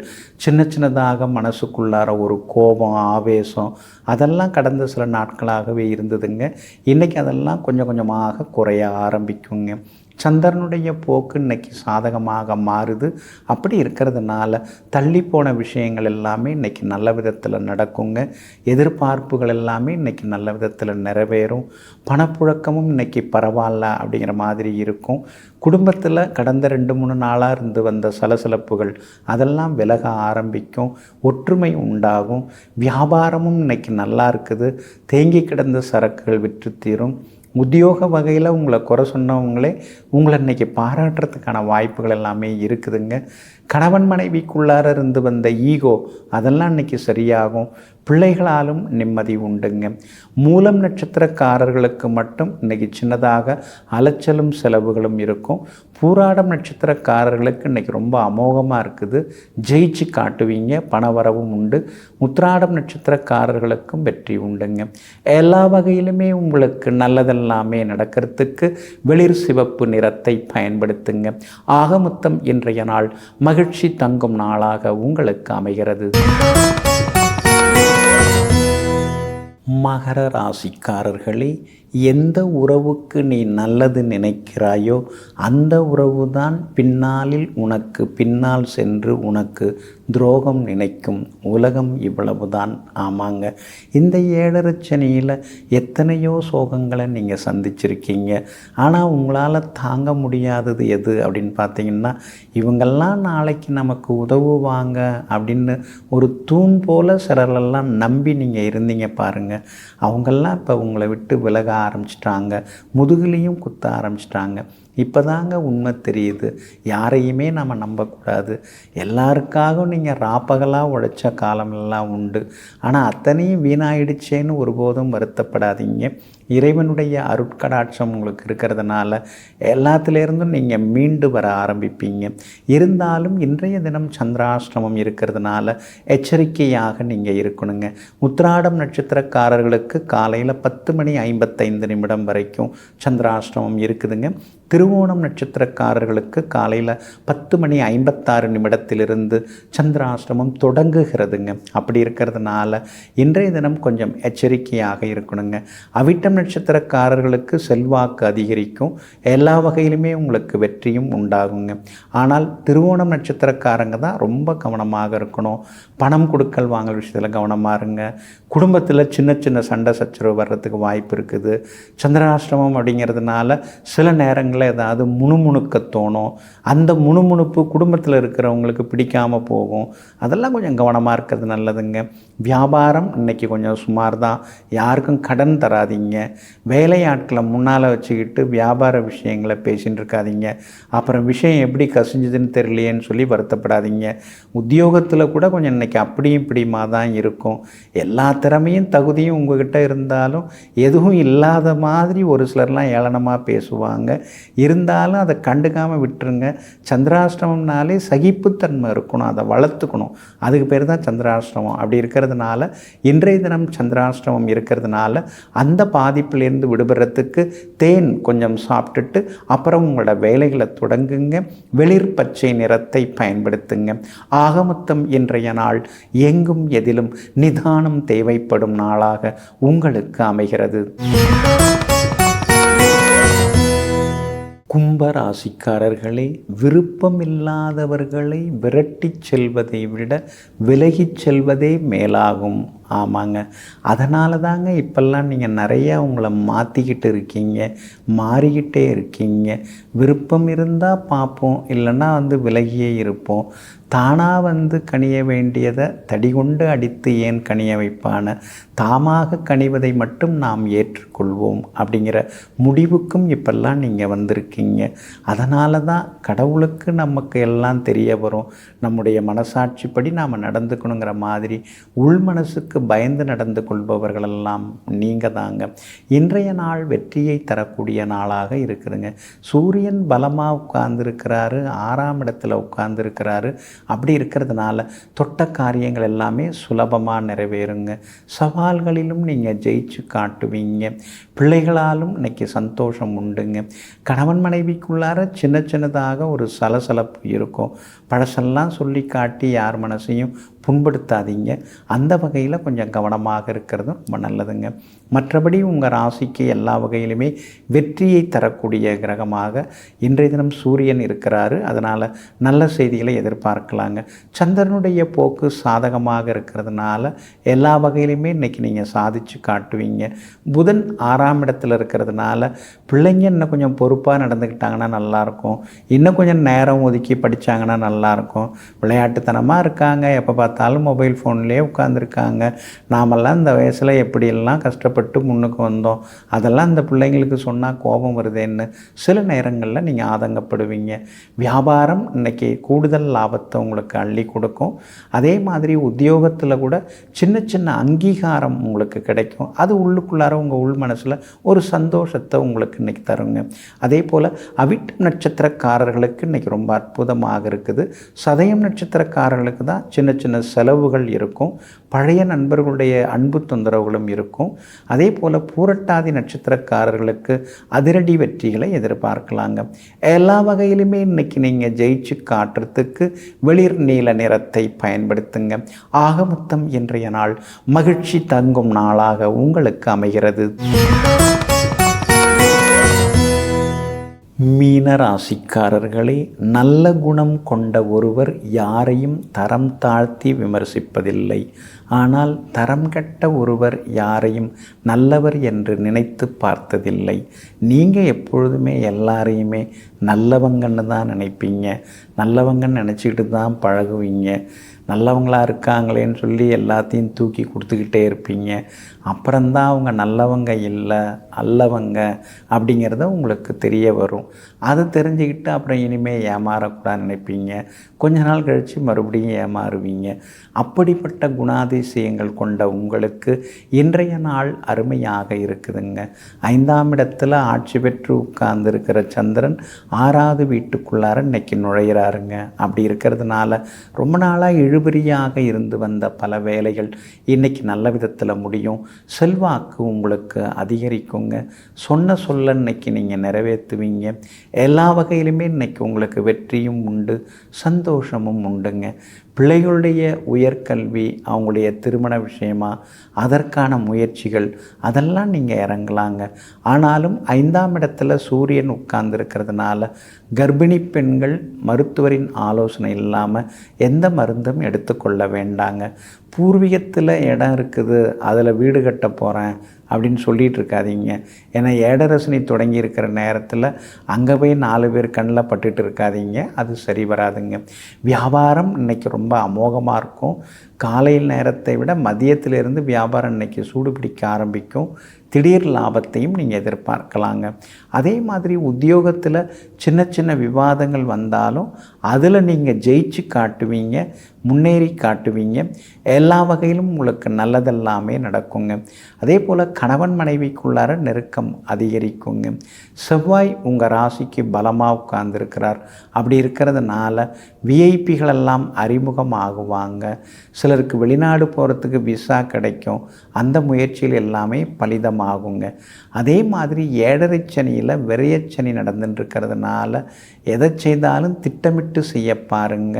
சின்ன சின்னதாக மனசுக்குள்ளார ஒரு கோபம், ஆவேசம், அதெல்லாம் கடந்த சில நாட்களாகவே இருந்ததுங்க. இன்றைக்கி அதெல்லாம் கொஞ்சம் கொஞ்சமாக குறைய குறைய ஆரம்பிக்குங்க. சந்திரனுடைய போக்கு இன்றைக்கி சாதகமாக மாறுது. அப்படி இருக்கிறதுனால தள்ளி போன விஷயங்கள் எல்லாமே இன்றைக்கி நல்ல விதத்தில் நடக்குங்க. எதிர்பார்ப்புகள் எல்லாமே இன்றைக்கி நல்ல விதத்தில் நிறைவேறும். பணப்புழக்கமும் இன்றைக்கி பரவாயில்ல அப்படிங்கிற மாதிரி இருக்கும். குடும்பத்தில் கடந்த 2-3 நாளாக இருந்து வந்த சலசலப்புகள் அதெல்லாம் விலக ஆரம்பிக்கும். ஒற்றுமை உண்டாகும். வியாபாரமும் இன்றைக்கி நல்லா இருக்குது. தேங்கி கிடந்த சரக்குகள் விற்று தீரும். உத்தியோக வகையில் உங்களை குறை சொன்னவங்களே உங்களை இன்றைக்கி பாராட்டுறதுக்கான வாய்ப்புகள் எல்லாமே இருக்குதுங்க. கணவன் மனைவிக்குள்ளார இருந்து வந்த ஈகோ அதெல்லாம் இன்றைக்கி சரியாகும். பிள்ளைகளாலும் நிம்மதி உண்டுங்க. மூலம் நட்சத்திரக்காரர்களுக்கு மட்டும் இன்றைக்கி சின்னதாக அலைச்சலும் செலவுகளும் இருக்கும். பூராடம் நட்சத்திரக்காரர்களுக்கு இன்றைக்கி ரொம்ப அமோகமாக இருக்குது. ஜெயிச்சு காட்டுவீங்க. பணவரவும் உண்டு. உத்திராடம் நட்சத்திரக்காரர்களுக்கும் வெற்றி உண்டுங்க. எல்லா வகையிலுமே உங்களுக்கு நல்லதெல்லாமே நடக்கிறதுக்கு வெளிர் சிவப்பு நிறத்தை பயன்படுத்துங்க. ஆக மொத்தம் இன்றைய நாள் மகிழ்ச்சி தங்கும் நாளாக உங்களுக்கு அமைகிறது. மகர ராசிக்காரர்களே, எந்த உறவுக்கு நீ நல்லது நினைக்கிறாயோ அந்த உறவு தான் பின்னாளில் உனக்கு பின்னால் சென்று உனக்கு துரோகம் நினைக்கும். உலகம் இவ்வளவுதான். ஆமாங்க, இந்த 7.5 சனியில் எத்தனையோ சோகங்களை நீங்கள் சந்திச்சிருக்கீங்க. ஆனால் உங்களால் தாங்க முடியாதது எது அப்படின்னு பார்த்தீங்கன்னா, இவங்கெல்லாம் நாளைக்கு நமக்கு உதவுவாங்க அப்படின்னு ஒரு தூண் போல் சிலரெல்லாம் நம்பி நீங்கள் இருந்தீங்க பாருங்கள். அவங்கெல்லாம் இப்போ உங்களை விட்டு விலக ஆரம்பிச்சிட்டாங்க. முதுகுலையும் குத்த ஆரம்பிச்சிட்டாங்க. இப்போ தாங்க உண்மை தெரியுது. யாரையுமே நம்ம நம்பக்கூடாது. எல்லாருக்காகவும் நீங்கள் ராப்பகலாக உழைச்ச காலமெல்லாம் உண்டு. ஆனால் அத்தனையும் வீணாயிடுச்சேன்னு ஒருபோதும் வருத்தப்படாதீங்க. இறைவனுடைய அருட்கடாட்சம் உங்களுக்கு இருக்கிறதுனால எல்லாத்துலேருந்தும் நீங்கள் மீண்டு வர ஆரம்பிப்பீங்க. இருந்தாலும் இன்றைய தினம் சந்திராஷ்டமம் இருக்கிறதுனால எச்சரிக்கையாக நீங்கள் இருக்கணுங்க. உத்திராடம் நட்சத்திரக்காரர்களுக்கு காலையில் 10:55 வரைக்கும் சந்திராஷ்டமம் இருக்குதுங்க. திருவோணம் நட்சத்திரக்காரர்களுக்கு காலையில் 10:56 சந்திராஷ்டமம் தொடங்குகிறதுங்க. அப்படி இருக்கிறதுனால இன்றைய தினம் கொஞ்சம் எச்சரிக்கையாக இருக்கணுங்க. அவிட்டம் நட்சத்திரக்காரர்களுக்கு செல்வாக்கு அதிகரிக்கும். எல்லா வகையிலுமே உங்களுக்கு வெற்றியும் உண்டாகுங்க. ஆனால் திருவோணம் நட்சத்திரக்காரங்க தான் ரொம்ப கவனமாக இருக்கணும். பணம் கொடுக்கல் வாங்கல் விஷயத்தில் கவனமாக இருங்க. குடும்பத்தில் சின்ன சின்ன சண்டை சச்சரவு வர்றதுக்கு வாய்ப்பு இருக்குது. சந்திராஷ்டமம் அப்படிங்கிறதுனால சில நேரங்களில் ஏதாவது முணுமுணுக்க தோணும். அந்த முணுமுணுப்பு குடும்பத்தில் இருக்கிறவங்களுக்கு பிடிக்காமல் போகும். அதெல்லாம் கொஞ்சம் கவனமாக இருக்கிறது நல்லதுங்க. வியாபாரம் இன்றைக்கி கொஞ்சம் சுமார் தான். யாருக்கும் கடன் தராதிங்க. வேலையாட்களை முன்னால் வச்சுக்கிட்டு வியாபார விஷயங்களை பேசின்னு இருக்காதீங்க. அப்புறம் விஷயம் எப்படி கசிஞ்சுதுன்னு தெரியலையேன்னு சொல்லி வருத்தப்படாதீங்க. உத்தியோகத்தில் கூட கொஞ்சம் இன்றைக்கி அப்படியும் இப்படிமா தான் இருக்கும். எல்லா திறமையும் தகுதியும் உங்கள்கிட்ட இருந்தாலும் எதுவும் இல்லாத மாதிரி ஒரு சிலர்லாம் ஏளனமாக பேசுவாங்க. இருந்தாலும் அதை கண்டுக்காமல் விட்டுருங்க. சந்திராஷ்டமம்னாலே சகிப்புத்தன்மை இருக்கணும். அதை வளர்த்துக்கணும். அதுக்கு பேர் தான் சந்திராஷ்டமம். அப்படி இருக்கிறதுனால இன்றைய தினம் சந்திராஷ்டமம் இருக்கிறதுனால அந்த பாதிப்பிலேருந்து விடுபடுறதுக்கு தேன் கொஞ்சம் சாப்பிட்டுட்டு அப்புறம் உங்களோட வேலைகளை தொடங்குங்க. வெளிர் பச்சை நிறத்தை பயன்படுத்துங்க. ஆக மொத்தம் இன்றைய நாள் எங்கும் எதிலும் நிதானம் தேவைப்படும் நாளாக உங்களுக்கு அமைகிறது. கும்பராசிக்காரர்களே, விருப்பமில்லாதவர்களை விரட்டிச் செல்வதை விட விலகிச் செல்வதே மேலாகும். ஆமாங்க, அதனால தாங்க இப்போல்லாம் நீங்கள் நிறையா உங்களை மாற்றிக்கிட்டு இருக்கீங்க, மாறிக்கிட்டே இருக்கீங்க. விருப்பம் இருந்தால் பார்ப்போம், இல்லைன்னா விலகியே இருப்போம். தானாக கனிய வேண்டியதை தடிகொண்டு அடித்து ஏன் கனிய வைப்பான, தாமாக கனிவதை மட்டும் நாம் ஏற்றுக்கொள்வோம் அப்படிங்கிற முடிவுக்கும் இப்பெல்லாம் நீங்கள் வந்திருக்கீங்க. அதனால தான் கடவுளுக்கு நமக்கு எல்லாம் தெரிய வரும். நம்முடைய மனசாட்சிப்படி நாம் நடந்துக்கணுங்கிற மாதிரி உள் மனசுக்கு பயந்து நடந்து கொள்பவர்களெல்லாம் நீங்கள் தாங்க. இன்றைய நாள் வெற்றியை தரக்கூடிய நாளாக இருக்குதுங்க. சூரியன் பலமாக உட்கார்ந்துருக்கிறாரு, 6ஆம் இடத்துல உட்கார்ந்துருக்கிறாரு. அப்படி இருக்கிறதுனால தொட்ட காரியங்கள் எல்லாமே சுலபமாக நிறைவேறுங்க. சவால்களிலும் நீங்கள் ஜெயிச்சு காட்டுவீங்க. பிள்ளைகளாலும் இன்னைக்கு சந்தோஷம் உண்டுங்க. கணவன் மனைவிக்குள்ளார சின்ன சின்னதாக ஒரு சலசலப்பு இருக்கும். பழசெல்லாம் சொல்லி காட்டி யார் மனசையும் புண்படுத்தாதீங்க. அந்த வகையில் கொஞ்சம் கவனமாக இருக்கிறதும் ரொம்ப நல்லதுங்க. மற்றபடி உங்கள் ராசிக்கு எல்லா வகையிலுமே வெற்றியை தரக்கூடிய கிரகமாக இன்றைய தினம் சூரியன் இருக்கிறாரு. அதனால் நல்ல செய்திகளை எதிர்பார்க்கலாங்க. சந்திரனுடைய போக்கு சாதகமாக இருக்கிறதுனால எல்லா வகையிலுமே இன்றைக்கி நீங்கள் சாதித்து காட்டுவீங்க. புதன் 6ஆம் இடத்துல இருக்கிறதுனால பிள்ளைங்க இன்னும் கொஞ்சம் பொறுப்பாக நடந்துக்கிட்டாங்கன்னா நல்லாயிருக்கும். இன்னும் கொஞ்சம் நேரம் ஒதுக்கி படித்தாங்கன்னா நல்லாயிருக்கும். விளையாட்டுத்தனமாக இருக்காங்க, எப்போ பார்த்தாலும் மொபைல் ஃபோன்லேயே உட்காந்துருக்காங்க. நாமெல்லாம் இந்த வயசில் எப்படியெல்லாம் கஷ்டப்பட்டு முன்னுக்கு வந்தோம், அதெல்லாம் அந்த பிள்ளைங்களுக்கு சொன்னால் கோபம் வருதேன்னு சில நேரங்களில் நீங்கள் ஆதங்கப்படுவீங்க. வியாபாரம் இன்றைக்கி கூடுதல் லாபத்தை உங்களுக்கு அள்ளி கொடுக்கும். அதே மாதிரி உத்தியோகத்தில் கூட சின்ன சின்ன அங்கீகாரம் உங்களுக்கு கிடைக்கும். அது உள்ளுக்குள்ளார உங்கள் உள் மனசில் ஒரு சந்தோஷத்தை உங்களுக்கு இன்றைக்கி தருங்க. அதே போல் அவிட்டம் நட்சத்திரக்காரர்களுக்கு இன்றைக்கி ரொம்ப அற்புதமாக இருக்குது. சதயம் நட்சத்திரக்காரர்களுக்கு தான் சின்ன சின்ன செலவுகள் இருக்கும். பழைய நண்பர்களுடைய அன்பு தொந்தரவுகளும் இருக்கும். அதே போல் பூரட்டாதி நட்சத்திரக்காரர்களுக்கு அதிரடி வெற்றிகளை எதிர்பார்க்கலாங்க. எல்லா வகையிலுமே இன்றைக்கி நீங்கள் ஜெயிச்சு காட்டுறதுக்கு வெளிர் நீல நிறத்தை பயன்படுத்துங்க. ஆக மொத்தம் இன்றைய நாள் மகிழ்ச்சி தங்கும் நாளாக உங்களுக்கு அமைகிறது. மீன ராசிக்காரர்களே, நல்ல குணம் கொண்ட ஒருவர் யாரையும் தரம் தாழ்த்தி விமர்சிப்பதில்லை. ஆனால் தரம் கெட்ட ஒருவர் யாரையும் நல்லவர் என்று நினைத்து பார்த்ததில்லை. நீங்கள் எப்பொழுதுமே எல்லாரையுமே நல்லவங்கன்னு தான் நினைப்பீங்க. நல்லவங்கன்னு நினச்சிக்கிட்டு தான் பழகுவீங்க. நல்லவங்களாக இருக்காங்களேன்னு சொல்லி எல்லாத்தையும் தூக்கி கொடுத்துக்கிட்டே இருப்பீங்க. அப்புறம்தான் அவங்க நல்லவங்க இல்லை அல்லவங்க அப்படிங்கிறத உங்களுக்கு தெரிய வரும். அதை தெரிஞ்சுக்கிட்டு அப்புறம் இனிமேல் ஏமாறக்கூடாதுன்னு நினைப்பீங்க. கொஞ்ச நாள் கழித்து மறுபடியும் ஏமாறுவீங்க. அப்படிப்பட்ட குணாதிசயங்கள் கொண்ட உங்களுக்கு இன்றைய நாள் அருமையாக இருக்குதுங்க. 5ஆம் இடத்துல ஆட்சி பெற்று உட்கார்ந்துருக்கிற சந்திரன் 6வது வீட்டுக்குள்ளார இன்னைக்கு நுழையிறாருங்க. அப்படி இருக்கிறதுனால ரொம்ப நாளாக இழுபறியாக இருந்து வந்த பல வேலைகள் இன்றைக்கி நல்ல விதத்தில் முடியும். செல்வாக்கு உங்களுக்கு அதிகரிக்குங்க. சொன்ன சொல்ல இன்னைக்கு நீங்கள் நிறைவேற்றுவீங்க. எல்லா வகையிலுமே இன்றைக்கி உங்களுக்கு வெற்றியும் உண்டு, சந்தோஷமும் உண்டுங்க. பிள்ளைகளுடைய உயர்கல்வி, அவங்களுடைய திருமண விஷயமா அதற்கான முயற்சிகள் அதெல்லாம் நீங்கள் இறங்கலாங்க. ஆனாலும் 5ஆம் இடத்துல சூரியன் உட்கார்ந்துருக்கிறதுனால கர்ப்பிணி பெண்கள் மருத்துவரின் ஆலோசனை இல்லாமல் எந்த மருந்தும் எடுத்துக்கொள்ள வேண்டாங்க. பூர்வீகத்தில் இடம் இருக்குது, அதில் வீடு கட்ட போகிறேன் அப்படின்னு சொல்லிகிட்டு இருக்காதீங்க. ஏன்னா ஏடரசனி தொடங்கி இருக்கிற நேரத்தில் அங்கே போய் 4 பேர் கண்ணில் பட்டுட்டு இருக்காதீங்க. அது சரி வராதுங்க. வியாபாரம் இன்றைக்கி ரொம்ப அமோகமாக இருக்கும். காலையில் நேரத்தை விட மதியத்திலிருந்து வியாபாரம் இன்றைக்கி சூடு பிடிக்க ஆரம்பிக்கும். திடீர் லாபத்தையும் நீங்கள் எதிர்பார்க்கலாங்க. அதே மாதிரி உத்தியோகத்தில் சின்ன சின்ன விவாதங்கள் வந்தாலும் அதில் நீங்கள் ஜெயிச்சு காட்டுவீங்க, முன்னேறி காட்டுவீங்க. எல்லா வகையிலும் உங்களுக்கு நல்லதெல்லாமே நடக்குங்க. அதே போல் கணவன் மனைவிக்குள்ளார நெருக்கம் அதிகரிக்குங்க. செவ்வாய் உங்கள் ராசிக்கு பலமாக உட்கார்ந்துருக்கிறார். அப்படி இருக்கிறதுனால விஐபிகளெல்லாம் அறிமுகம் ஆகுவாங்க. சிலருக்கு வெளிநாடு போகிறதுக்கு விசா கிடைக்கும். அந்த முயற்சியில் எல்லாமே பலிதமாகுங்க. அதே மாதிரி 7.5 சனியில் விரயச்சனி நடந்துட்டுருக்கிறதுனால எதை செய்தாலும் திட்டமிட்டு செய்ய பாருங்க.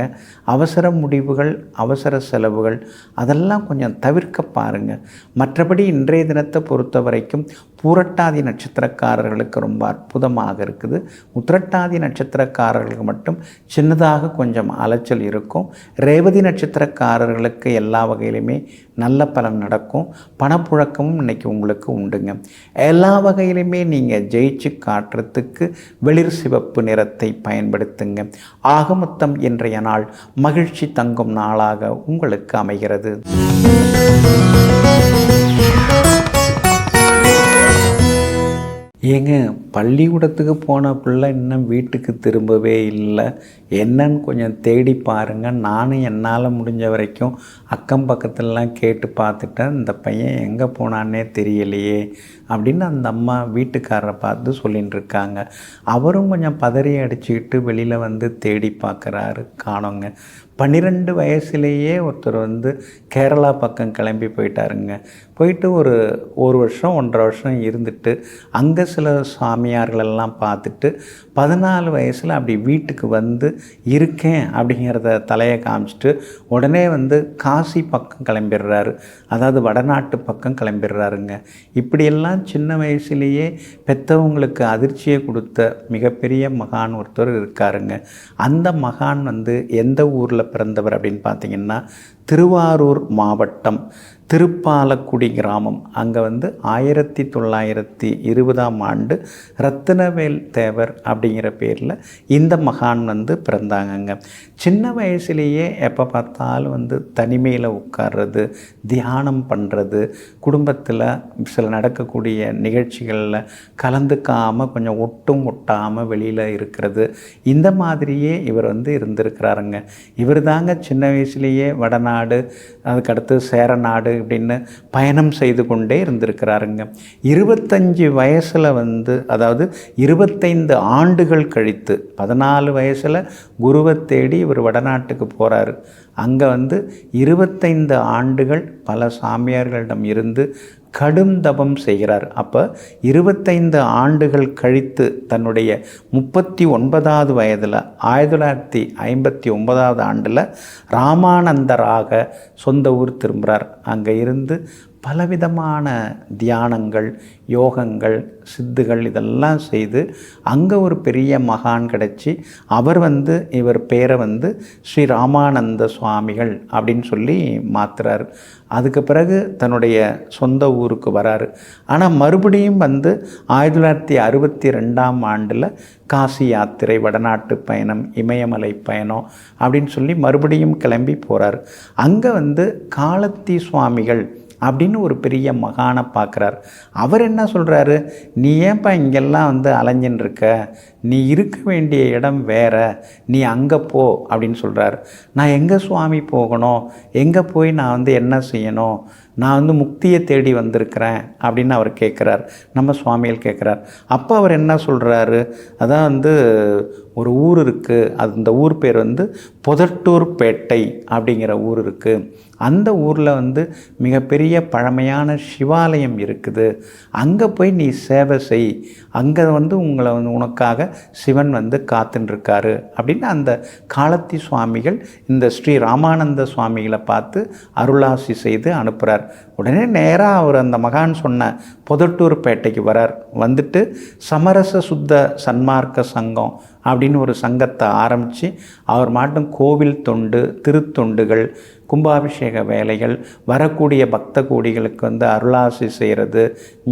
அவசர முடிவுகள், அவசர செலவுகள் அதெல்லாம் கொஞ்சம் தவிர்க்க பாருங்கள். மற்றபடி இன்றைய தினத்தை பொறுத்த வரைக்கும் பூரட்டாதி நட்சத்திரக்காரர்களுக்கு ரொம்ப அற்புதமாக இருக்குது. உத்திரட்டாதி நட்சத்திரக்காரர்களுக்கு மட்டும் சின்னதாக கொஞ்சம் அலைச்சல் இருக்கும். ரேவதி நட்சத்திரக்காரர்களுக்கு எல்லா வகையிலுமே நல்ல பலன் நடக்கும். பணப்புழக்கமும் இன்றைக்கி உங்களுக்கு உண்டுங்க. எல்லா வகையிலுமே நீங்கள் ஜெயிச்சு காட்டுறதுக்கு வெளிர் சிவப்பு நிறத்தை பயன்படுத்துங்க. ஆக மொத்தம் இன்றைய நாள் மகிழ்ச்சி தங்கும் நாளாக உங்களுக்கு அமைகிறது. ஏங்க, பள்ளிக்கூடத்துக்கு போன பிள்ளை இன்னும் வீட்டுக்கு திரும்பவே இல்லை, என்னன்னு கொஞ்சம் தேடி பாருங்கள். நானும் என்னால் முடிஞ்ச வரைக்கும் அக்கம் பக்கத்துலலாம் கேட்டு பார்த்துட்டேன். இந்த பையன் எங்கே போனான்னே தெரியலையே அப்படின்னு அந்த அம்மா வீட்டுக்காரரை பார்த்து சொல்லின்னு இருக்காங்க. அவரும் கொஞ்சம் பதறி அடிச்சுக்கிட்டு வெளியில் வந்து தேடி பார்க்குறாரு, காணோங்க. 12 வயசுலேயே ஒருத்தர் கேரளா பக்கம் கிளம்பி போயிட்டாருங்க. போயிட்டு ஒரு வருஷம் 1.5 வருஷம் இருந்துட்டு அங்கே சில சாமி சாமியார்களெல்லாம் பார்த்துட்டு 14 வயசில் அப்படி வீட்டுக்கு வந்து இருக்கேன் அப்படிங்கிறத தலையை காமிச்சிட்டு உடனே வந்து காசி பக்கம் கிளம்பிடுறாரு. அதாவது வடநாட்டு பக்கம் கிளம்பிடுறாருங்க. இப்படியெல்லாம் சின்ன வயசுலேயே பெற்றவங்களுக்கு அதிர்ச்சியை கொடுத்த மிகப்பெரிய மகான் ஒருத்தர் இருக்காருங்க. அந்த மகான் வந்து எந்த ஊரில் பிறந்தவர் அப்படின்னு பார்த்தீங்கன்னா திருவாரூர் மாவட்டம் திருப்பாலக்குடி கிராமம். அங்கே வந்து 1920 ரத்தினவேல் தேவர் அப்படிங்கிற பேரில் இந்த மகான் வந்து பிறந்தாங்கங்க. சின்ன வயசுலேயே எப்போ பார்த்தாலும் வந்து தனிமையில் உட்கார்றது, தியானம் பண்ணுறது, குடும்பத்தில் சில நடக்கக்கூடிய நிகழ்ச்சிகளில் கலந்துக்காமல் கொஞ்சம் ஒட்டாமல் வெளியில் இருக்கிறது, இந்த மாதிரியே இவர் வந்து இருந்திருக்கிறாருங்க. இவர் தாங்க சின்ன வயசுலேயே வடநாடு, அதுக்கடுத்து சேரநாடு இப்படின்னு பயணம் செய்து கொண்டே இருந்திருக்கிறாருங்க. 25 வயசில் வந்து, அதாவது 25 ஆண்டுகள் கழித்து 14 வயசில் குருவை தேடி இவர் வடநாட்டுக்கு போகிறாரு. அங்கே வந்து 25 ஆண்டுகள் பல சாமியார்களிடம் இருந்து கடும் தபம் செய்கிறார். அப்போ 25 ஆண்டுகள் கழித்து தன்னுடைய 39வது வயதில் 1959 ஆண்டில் ராமானந்தராக சொந்த ஊர் திரும்புகிறார். அங்கே இருந்து பலவிதமான தியானங்கள், யோகங்கள், சித்துகள் இதெல்லாம் செய்து அங்கே ஒரு பெரிய மகான் கிடச்சி அவர் வந்து இவர் பேரை வந்து ஸ்ரீ ராமானந்த சுவாமிகள் அப்படின்னு சொல்லி மாற்றுறாரு. அதுக்கு பிறகு தன்னுடைய சொந்த ஊருக்கு வராரு. ஆனால் மறுபடியும் வந்து 1962 ஆண்டில் காசி யாத்திரை, வடநாட்டு பயணம், இமயமலை பயணம் அப்படின்னு சொல்லி மறுபடியும் கிளம்பி போகிறார். அங்கே வந்து காலத்தி சுவாமிகள் அப்படின்னு ஒரு பெரிய மகானை பார்க்குறார். அவர் என்ன சொல்கிறாரு, நீ ஏன்ப்பா இங்கெல்லாம் வந்து அலைஞ்சின்னு இருக்க, நீ இருக்க வேண்டிய இடம் வேற, நீ அங்கே போ அப்படின்னு சொல்கிறார். நான் எங்கே சுவாமி போகணும், எங்கே போய் நான் வந்து என்ன செய்யணும், நான் வந்து முக்தியை தேடி வந்திருக்கிறேன் அப்படின்னு அவர் கேட்குறார். நம்ம சுவாமிகள் கேட்குறார். அப்போ அவர் என்ன சொல்கிறாரு, அதான் வந்து ஒரு ஊர் இருக்குது, அந்த ஊர் பேர் வந்து பொதட்டூர்பேட்டை அப்படிங்கிற ஊர் இருக்குது. அந்த ஊரில் வந்து மிகப்பெரிய பழமையான சிவாலயம் இருக்குது, அங்கே போய் நீ சேவை செய், அங்கே வந்து உங்களை வந்து உனக்காக சிவன் வந்து காத்துட்டுருக்காரு அப்படின்னு அந்த காலத்தி சுவாமிகள் இந்த ஸ்ரீ ராமானந்த சுவாமிகளை பார்த்து அருளாசி செய்து அனுப்புகிறார். உடனே நேராக அவர் அந்த மகான் சொன்ன பொதட்டூர்பேட்டைக்கு வரார். வந்துட்டு சமரச சுத்த சன்மார்க்க சங்கம் அப்படின்னு ஒரு சங்கத்தை ஆரம்பித்து அவர் மாட்டும் கோவில் தொண்டு, திருத்தொண்டுகள், கும்பாபிஷேக வேலைகள், வரக்கூடிய பக்த கோடிகளுக்கு வந்து அருளாசி செய்கிறது,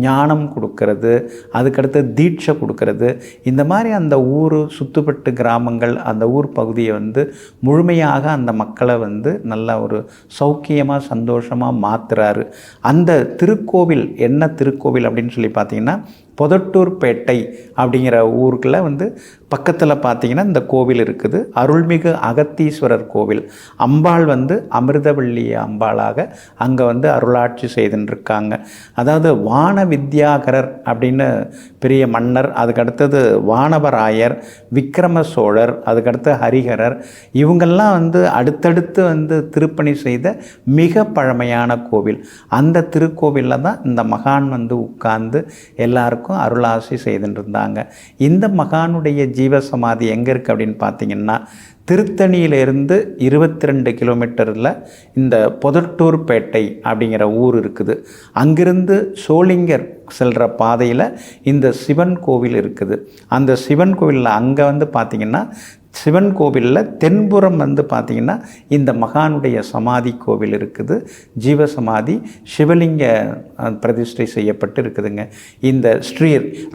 ஞானம் கொடுக்கறது, அதுக்கடுத்து தீட்சை கொடுக்கறது, இந்த மாதிரி அந்த ஊர் சுற்றுப்பட்டு கிராமங்கள், அந்த ஊர் பகுதியை வந்து முழுமையாக அந்த மக்களை வந்து நல்ல ஒரு சௌக்கியமாக சந்தோஷமாக மாற்றுறாரு. அந்த திருக்கோவில் என்ன திருக்கோவில் அப்படின்னு சொல்லி பார்த்தீங்கன்னா பொதட்டூர்பேட்டை அப்படிங்கிற ஊருக்குள்ள வந்து பக்கத்தில் பார்த்தீங்கன்னா இந்த கோவில் இருக்குது. அருள்மிகு அகத்தீஸ்வரர் கோவில். அம்பாள் வந்து அமிர்தவள்ளி அம்பாளாக அங்கே வந்து அருளாட்சி செய்துருக்காங்க. அதாவது வான வித்யாகரர் அப்படின்னு பெரிய மன்னர், அதுக்கடுத்தது வானவராயர், விக்ரம சோழர், அதுக்கடுத்து ஹரிஹரர், இவங்கெல்லாம் வந்து அடுத்தடுத்து வந்து திருப்பணி செய்த மிக பழமையான கோவில். அந்த திருக்கோவிலில் தான் இந்த மகான் வந்து உட்கார்ந்து எல்லாருக்கும் அருளாசி செய்துட்டு இருந்தாங்க. இந்த மகானுடைய ஜீவசமாதி எங்கே இருக்குது அப்படின்னு பார்த்தீங்கன்னா திருத்தணியிலிருந்து 22 கிலோமீட்டரில் இந்த பொதட்டூர்பேட்டை அப்படிங்கிற ஊர் இருக்குது. அங்கிருந்து சோளிங்கர் செல்கிற பாதையில் இந்த சிவன் கோவில் இருக்குது. அந்த சிவன் கோவிலில் அங்கே வந்து பார்த்திங்கன்னா சிவன் கோவிலில் தென்புறம் வந்து பார்த்திங்கன்னா இந்த மகானுடைய சமாதி கோவில் இருக்குது. ஜீவசமாதி சிவலிங்க பிரதிஷ்டை செய்யப்பட்டு இருக்குதுங்க. இந்த ஸ்ரீ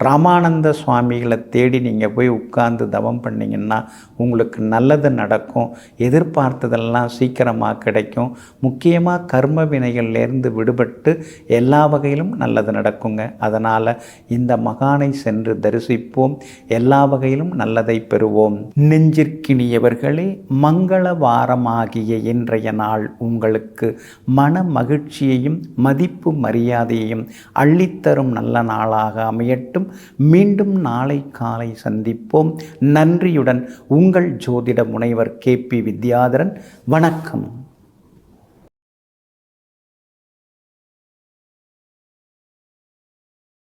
ராமானந்த சுவாமிகளை தேடி நீங்கள் போய் உட்கார்ந்து தவம் பண்ணிங்கன்னா உங்களுக்கு நல்லது நடக்கும். எதிர்பார்த்ததெல்லாம் சீக்கிரமாக கிடைக்கும். முக்கியமாக கர்ம வினைகள்லேருந்து விடுபட்டு எல்லா வகையிலும் நல்லது நடக்குங்க. அதனால் இந்த மகானை சென்று தரிசிப்போம், எல்லா வகையிலும் நல்லதை பெறுவோம். நெஞ்சிற்கினியவர்களே, மங்கள வாரமாகிய இன்றைய நாள் உங்களுக்கு மன மகிழ்ச்சியையும் மதிப்பு மரியாதையையும் அள்ளித்தரும் நல்ல நாளாக அமையட்டும். மீண்டும் நாளை காலை சந்திப்போம். நன்றியுடன் உங்கள் ஜோதிட முனைவர் KP வித்யாதரன். வணக்கம்.